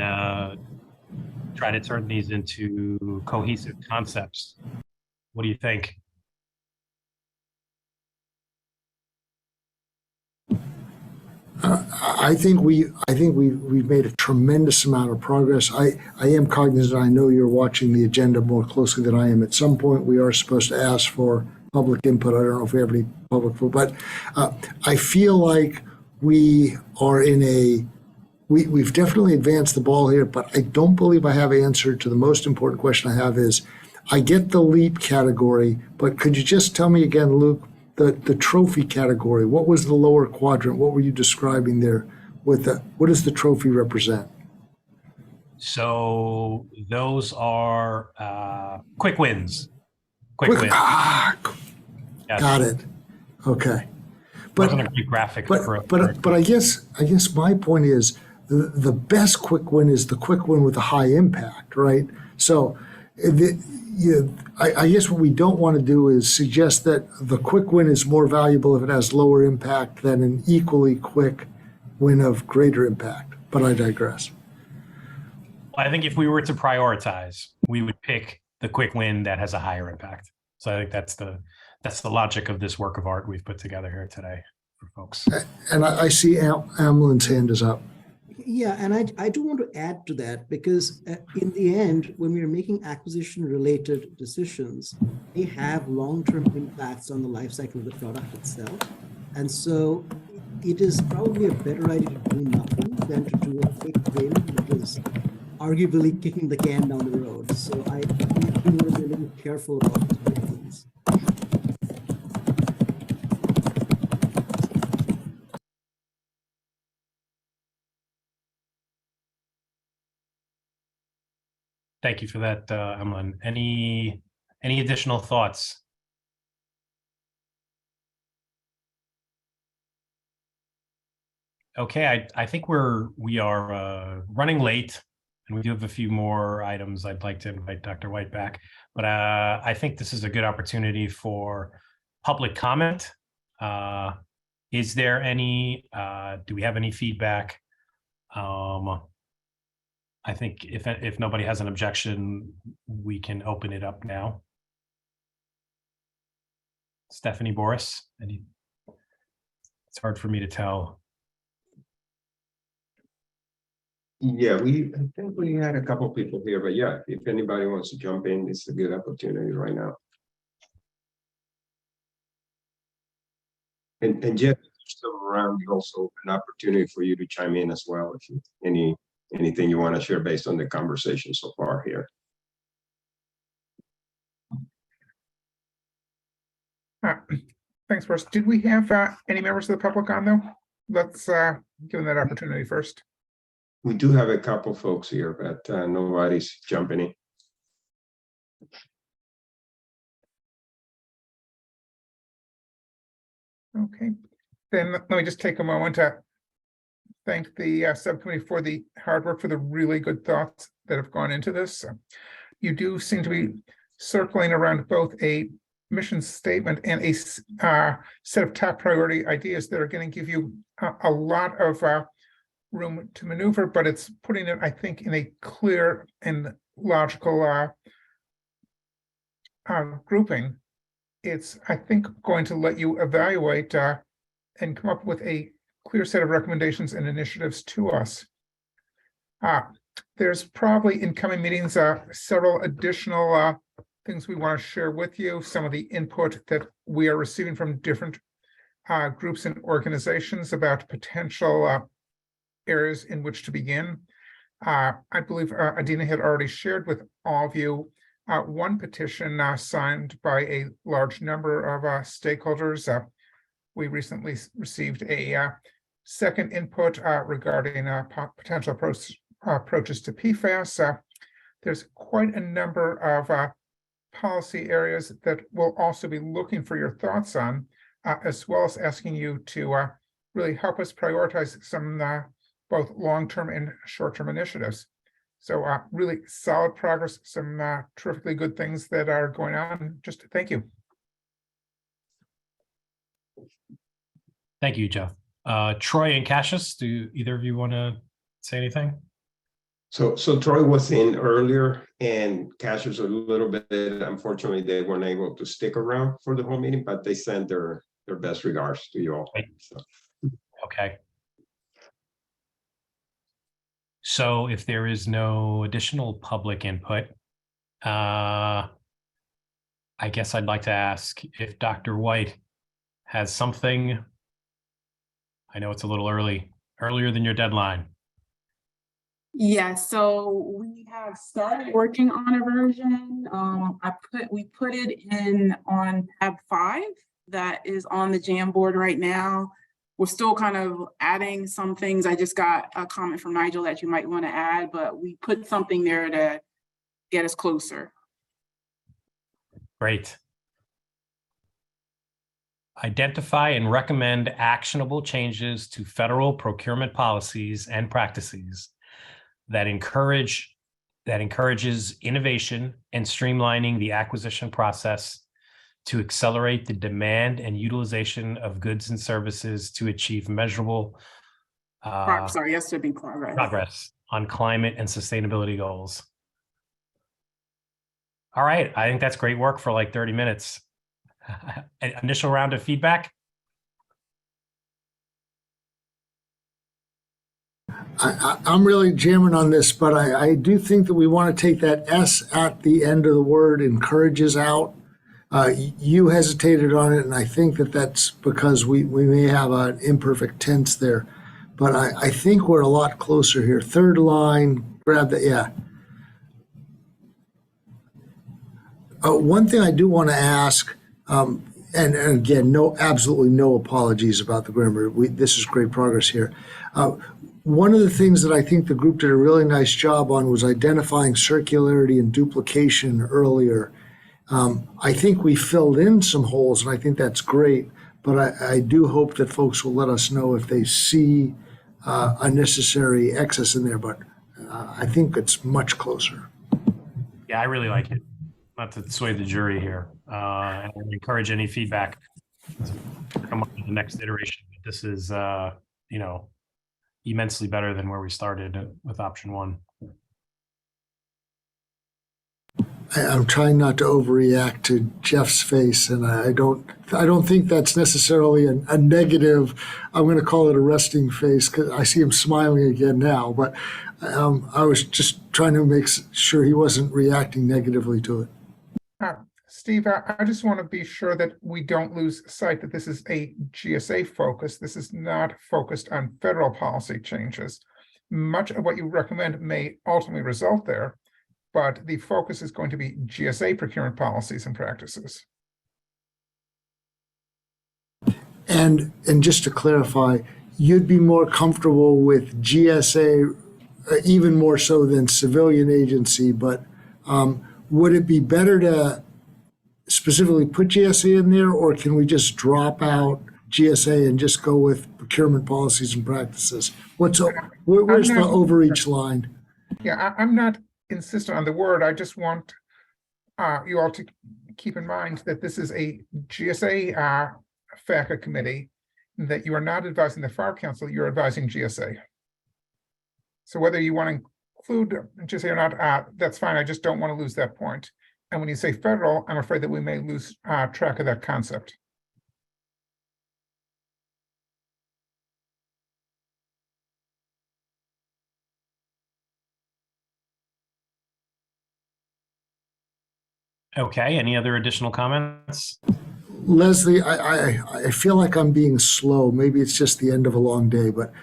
try to turn these into cohesive concepts. What do you think? I think we've made a tremendous amount of progress. I am cognizant. I know you're watching the agenda more closely than I am. At some point, we are supposed to ask for public input. I don't know if we have any public input, but I feel like we are we've definitely advanced the ball here, but I don't believe I have an answer to the most important question I have is, I get the LEAP category, but could you just tell me again, Luke, the trophy category? What was the lower quadrant? What were you describing there? What does the trophy represent? So those are quick wins. Quick wins. Yes. Got it. Okay. But wasn't a great graphic. But I guess my point is the best quick win is the quick win with a high impact, right? So I guess what we don't want to do is suggest that the quick win is more valuable if it has lower impact than an equally quick win of greater impact. But I digress. Well, I think if we were to prioritize, we would pick the quick win that has a higher impact. So I think that's the logic of this work of art we've put together here today for folks. And I see Amlin's hand is up. Yeah, and I do want to add to that, because in the end, when we are making acquisition-related decisions, they have long-term impacts on the life cycle of the product itself. And so it is probably a better idea to do nothing than to do a quick win, which is arguably kicking the can down the road. So I think we want to be a little careful about these things. Thank you for that, Emlyn. Any Any additional thoughts? Okay, I think we are running late, and we do have a few more items I'd like to invite Dr. White back. But I think this is a good opportunity for public comment. Is there any? Do we have any feedback? I think if nobody has an objection, we can open it up now. Stephanie, Boris, it's hard for me to tell. Yeah, I think we had a couple people here, but yeah, if anybody wants to jump in, it's a good opportunity right now. And Jeff, if you're still around, also an opportunity for you to chime in as well if you anything you want to share based on the conversation so far here. Thanks, Boris. Did we have any members of the public on though? Let's give them that opportunity first. We do have a couple folks here, but nobody's jumping in. Okay, then let me just take a moment to thank the subcommittee for the hard work, for the really good thoughts that have gone into this. You do seem to be circling around both a mission statement and a set of top priority ideas that are going to give you a lot of room to maneuver, but it's putting it, I think, in a clear and logical grouping. It's, I think, going to let you evaluate and come up with a clear set of recommendations and initiatives to us. There's probably in coming meetings several additional things we want to share with you, some of the input that we are receiving from different groups and organizations about potential areas in which to begin. I believe Adina had already shared with all of you one petition signed by a large number of stakeholders. We recently received a second input regarding potential approaches to PFAS. There's quite a number of policy areas that we'll also be looking for your thoughts on, as well as asking you to really help us prioritize some both long-term and short-term initiatives. So really solid progress, some terrifically good things that are going on. Just thank you. Thank you, Jeff. Troy and Cassius, do either of you want to say anything? So Troy was in earlier, and Cassius a little bit. Unfortunately, they weren't able to stick around for the whole meeting, but they sent their best regards to you all. So. Okay. So if there is no additional public input, I guess I'd like to ask if Dr. White has something. I know it's a little earlier than your deadline. Yeah, so we have started working on a version. We put it in on tab 5 that is on the Jamboard right now. We're still kind of adding some things. I just got a comment from Nigel that you might want to add, but we put something there to get us closer. Great. Identify and recommend actionable changes to federal procurement policies and practices that encourages innovation and streamlining the acquisition process to accelerate the demand and utilization of goods and services to achieve measurable progress on climate and sustainability goals. All right, I think that's great work for like 30 minutes. An initial round of feedback. I'm really jamming on this, but I do think that we want to take that S at the end of the word, encourages, out. You hesitated on it, and I think that that's because we may have an imperfect tense there. But I think we're a lot closer here. Third line, grab that, yeah. One thing I do want to ask, and again, absolutely no apologies about the grammar. This is great progress here. One of the things that I think the group did a really nice job on was identifying circularity and duplication earlier. I think we filled in some holes, and I think that's great. But I do hope that folks will let us know if they see unnecessary excess in there. But I think it's much closer. Yeah, I really like it. Not to sway the jury here. And I encourage any feedback to come up with the next iteration. But this is, you know, immensely better than where we started with option one. I'm trying not to overreact to Jeff's face, and I don't think that's necessarily a negative. I'm going to call it a resting face because I see him smiling again now. But I was just trying to make sure he wasn't reacting negatively to it. Steve, I just want to be sure that we don't lose sight that this is a GSA focus. This is not focused on federal policy changes. Much of what you recommend may ultimately result there, but the focus is going to be GSA procurement policies and practices. And just to clarify, you'd be more comfortable with GSA, even more so than civilian agency, but would it be better to specifically put GSA in there, or can we just drop out GSA and just go with procurement policies and practices? Where's the overreach line? Yeah, I'm not insistent on the word. I just want you all to keep in mind that this is a GSA FAC committee, and that you are not advising the FAR Council, you're advising GSA. So whether you want to include GSA or not, that's fine. I just don't want to lose that point. And when you say federal, I'm afraid that we may lose track of that concept. Okay, any other additional comments? Leslie, I feel like I'm being slow. Maybe it's just the end of a long day, but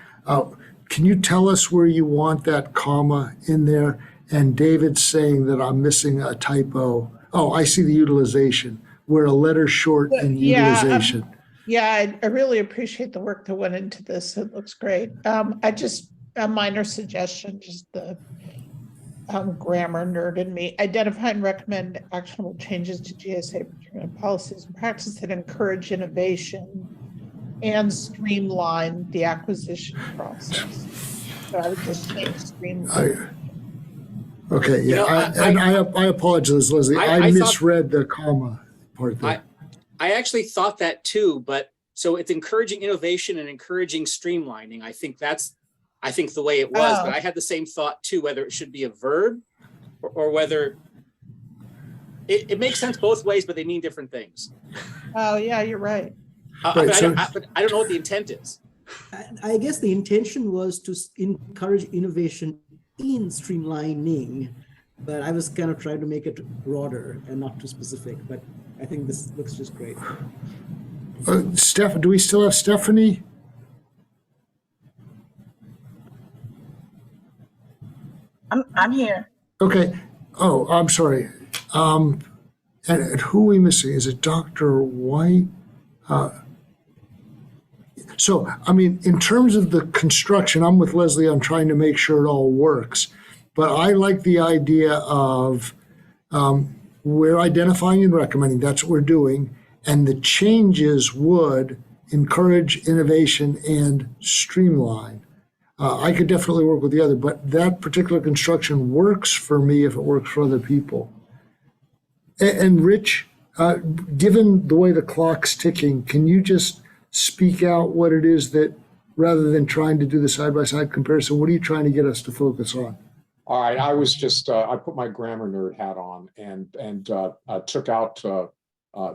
can you tell us where you want that comma in there? And David's saying that I'm missing a typo. Oh, I see the utilization. We're a letter short in utilization. Yeah, I really appreciate the work that went into this. It looks great. I just, a minor suggestion, just the grammar nerd in me. Identify and recommend actionable changes to GSA procurement policies and practices that encourage innovation and streamline the acquisition process. So I would just say streamline. Okay, yeah, I apologize, Leslie. I misread the comma part there. I actually thought that too, but so it's encouraging innovation and encouraging streamlining. I think the way it was, but I had the same thought too, whether it should be a verb or whether it makes sense both ways, but they mean different things. Oh yeah, you're right. But I don't know what the intent is. I guess the intention was to encourage innovation in streamlining, but I was kind of trying to make it broader and not too specific, but I think this looks just great. Do we still have Stephanie? I'm here. Okay. Oh, I'm sorry. And who are we missing? Is it Dr. White? So, I mean, in terms of the construction, I'm with Leslie on trying to make sure it all works. But I like the idea of we're identifying and recommending. That's what we're doing. And the changes would encourage innovation and streamline. I could definitely work with the other, but that particular construction works for me if it works for other people. And Rich, given the way the clock's ticking, can you just speak out what it is that, rather than trying to do the side-by-side comparison, what are you trying to get us to focus on? All right, I was just, I put my grammar nerd hat on and took out,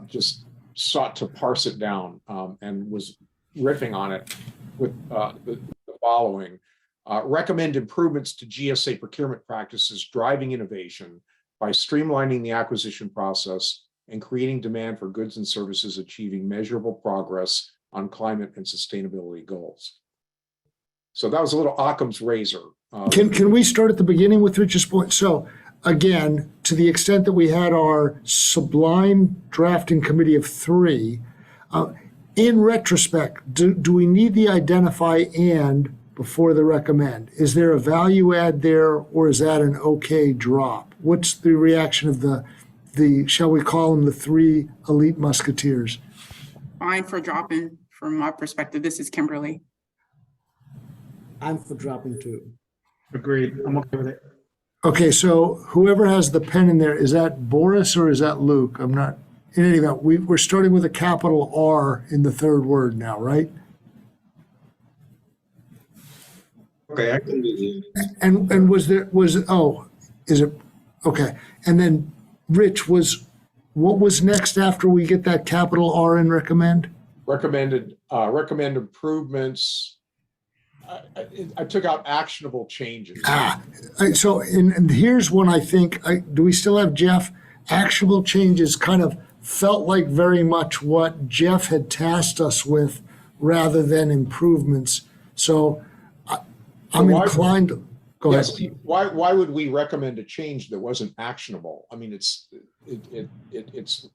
just sought to parse it down and was riffing on it with the following. Recommend improvements to GSA procurement practices, driving innovation by streamlining the acquisition process and creating demand for goods and services, achieving measurable progress on climate and sustainability goals. So that was a little Occam's razor. Can we start at the beginning with Rich's point? So again, to the extent that we had our sublime drafting committee of 3, in retrospect, do we need the identify and before the recommend? Is there a value add there, or is that an okay drop? What's the reaction of the shall we call them the three elite musketeers? Fine for dropping from my perspective. This is Kimberly. I'm for dropping too. Agreed. I'm okay with it. Okay, so whoever has the pen in there, is that Boris or is that Luke? I'm not, in any event, we're starting with a capital R in the third word now, right? Okay, I can do that. And is it, okay. And then Rich, what was next after we get that capital R in recommend? Recommend improvements. I took out actionable changes. So, and here's one I think, do we still have Jeff? Actionable changes kind of felt like very much what Jeff had tasked us with rather than improvements. So I'm inclined, go ahead. Why would we recommend a change that wasn't actionable? I mean, it's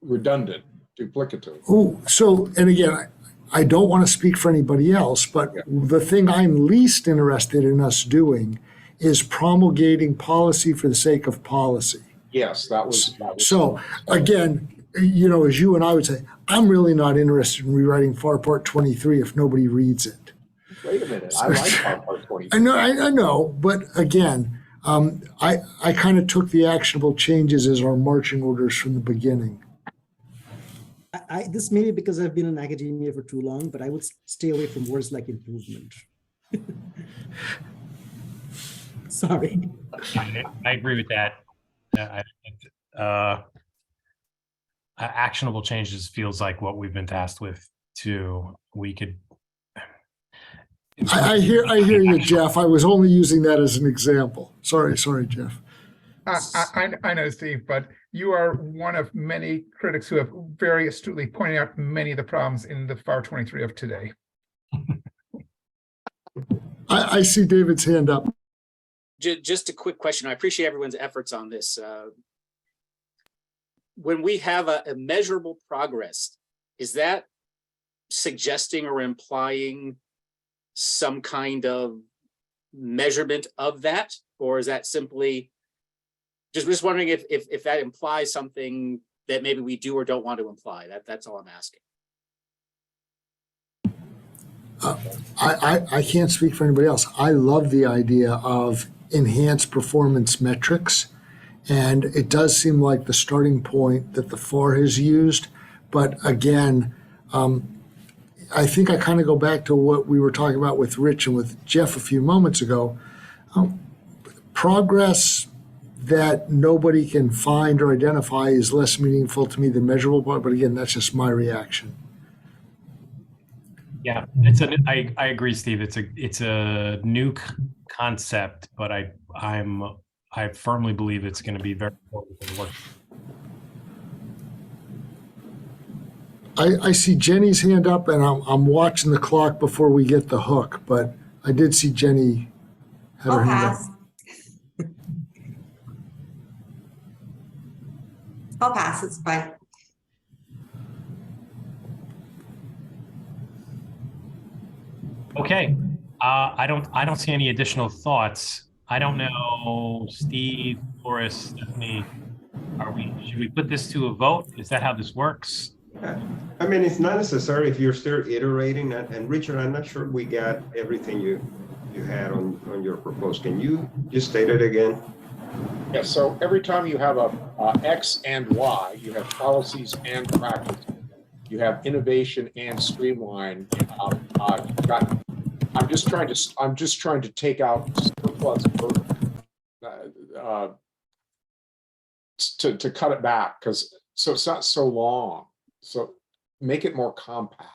redundant, duplicative. Oh, so, and again, I don't want to speak for anybody else, but the thing I'm least interested in us doing is promulgating policy for the sake of policy. Yes, that was. So again, you know, as you and I would say, I'm really not interested in rewriting FAR Part 23 if nobody reads it. Wait a minute, I like FAR Part 23. I know, but again, I kind of took the actionable changes as our marching orders from the beginning. This may be because I've been in academia for too long, but I would stay away from words like improvement. Sorry. I agree with that. I think actionable changes feels like what we've been tasked with too. We could. I hear you, Jeff. I was only using that as an example. Sorry, Jeff. I know, Steve, but you are one of many critics who have very astutely pointed out many of the problems in the FAR 23 of today. I see David's hand up. Just a quick question. I appreciate everyone's efforts on this. When we have a measurable progress, is that suggesting or implying some kind of measurement of that? Or is that simply just wondering if that implies something that maybe we do or don't want to imply? That's all I'm asking. I can't speak for anybody else. I love the idea of enhanced performance metrics, and it does seem like the starting point that the FAR has used. But again, I think I kind of go back to what we were talking about with Rich and with Jeff a few moments ago. Progress that nobody can find or identify is less meaningful to me than measurable, but again, that's just my reaction. Yeah, I agree, Steve. It's a new concept, but I firmly believe it's going to be very important for the work. I see Jenny's hand up, and I'm watching the clock before we get the hook, but I did see Jenny have her hand up. I'll pass, it's fine. Okay, I don't see any additional thoughts. I don't know, Steve, Boris, Stephanie, should we put this to a vote? Is that how this works? I mean, it's not necessary if you're still iterating. And Richard, I'm not sure we got everything you had on your proposed. Can you just state it again? Yeah, so every time you have a X and Y, you have policies and practice. You have innovation and streamline. I'm just trying to take out surplus to cut it back, because so it's not so long. So make it more compact.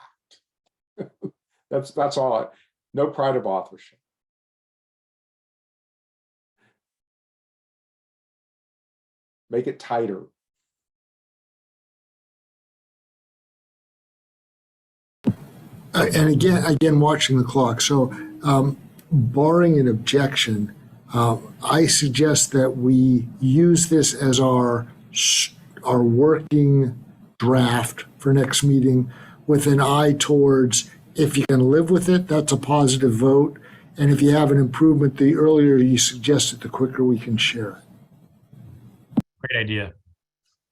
That's all. No pride of authorship. Make it tighter. And again, watching the clock. So, barring an objection, I suggest that we use this as our working draft for next meeting, with an eye towards, if you can live with it, that's a positive vote. And if you have an improvement, the earlier you suggest it, the quicker we can share it. Great idea.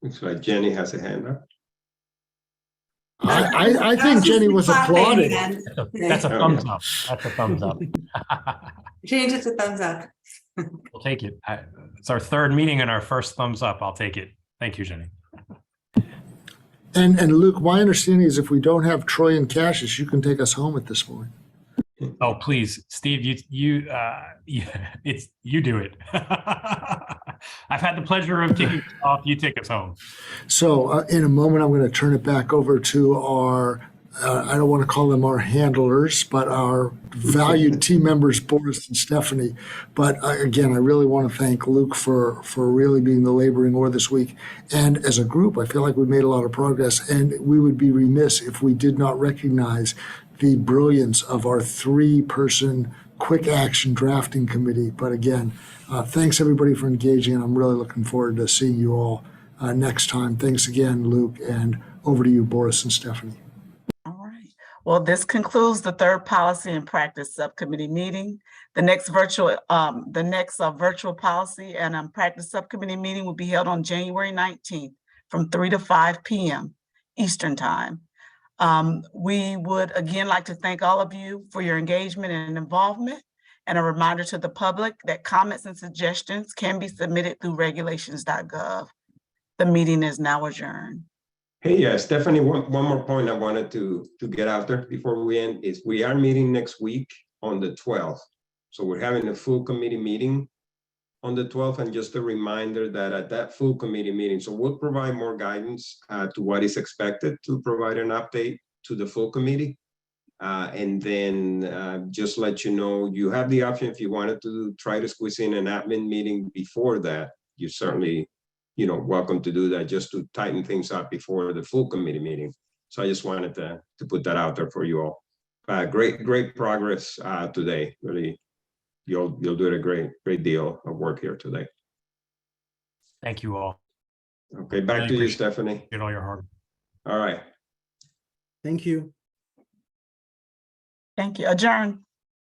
Looks like Jenny has a hand up. I think Jenny was applauding. That's a thumbs up. That's a thumbs up. Change it to thumbs up. We'll take it. It's our third meeting and our first thumbs up. I'll take it. Thank you, Jenny. And Luke, my understanding is if we don't have Troy and Cassius, you can take us home at this point. Oh, please, Steve, you do it. I've had the pleasure of taking us off. You take us home. So in a moment, I'm going to turn it back over to our, I don't want to call them our handlers, but our valued team members, Boris and Stephanie. But again, I really want to thank Luke for really being the laboring oar this week. And as a group, I feel like we made a lot of progress, and we would be remiss if we did not recognize the brilliance of our 3-person quick action drafting committee. But again, thanks everybody for engaging, and I'm really looking forward to seeing you all next time. Thanks again, Luke, and over to you, Boris and Stephanie. All right. Well, this concludes the third Policy and Practice Subcommittee meeting. The next virtual Policy and Practice Subcommittee meeting will be held on January 19th from 3 to 5 p.m. Eastern Time. We would again like to thank all of you for your engagement and involvement, and a reminder to the public that comments and suggestions can be submitted through regulations.gov. The meeting is now adjourned. Hey, Stephanie, one more point I wanted to get out there before we end is we are meeting next week on the 12th. So we're having a full committee meeting on the 12th, and just a reminder that at that full committee meeting, so we'll provide more guidance to what is expected to provide an update to the full committee. And then just let you know, you have the option if you wanted to try to squeeze in an admin meeting before that, you certainly, welcome to do that just to tighten things up before the full committee meeting. So I just wanted to put that out there for you all. Great progress today, really. You'll do a great deal of work here today. Thank you all. Okay, back to you, Stephanie. Get all your hard. All right. Thank you. Thank you. Adjourn.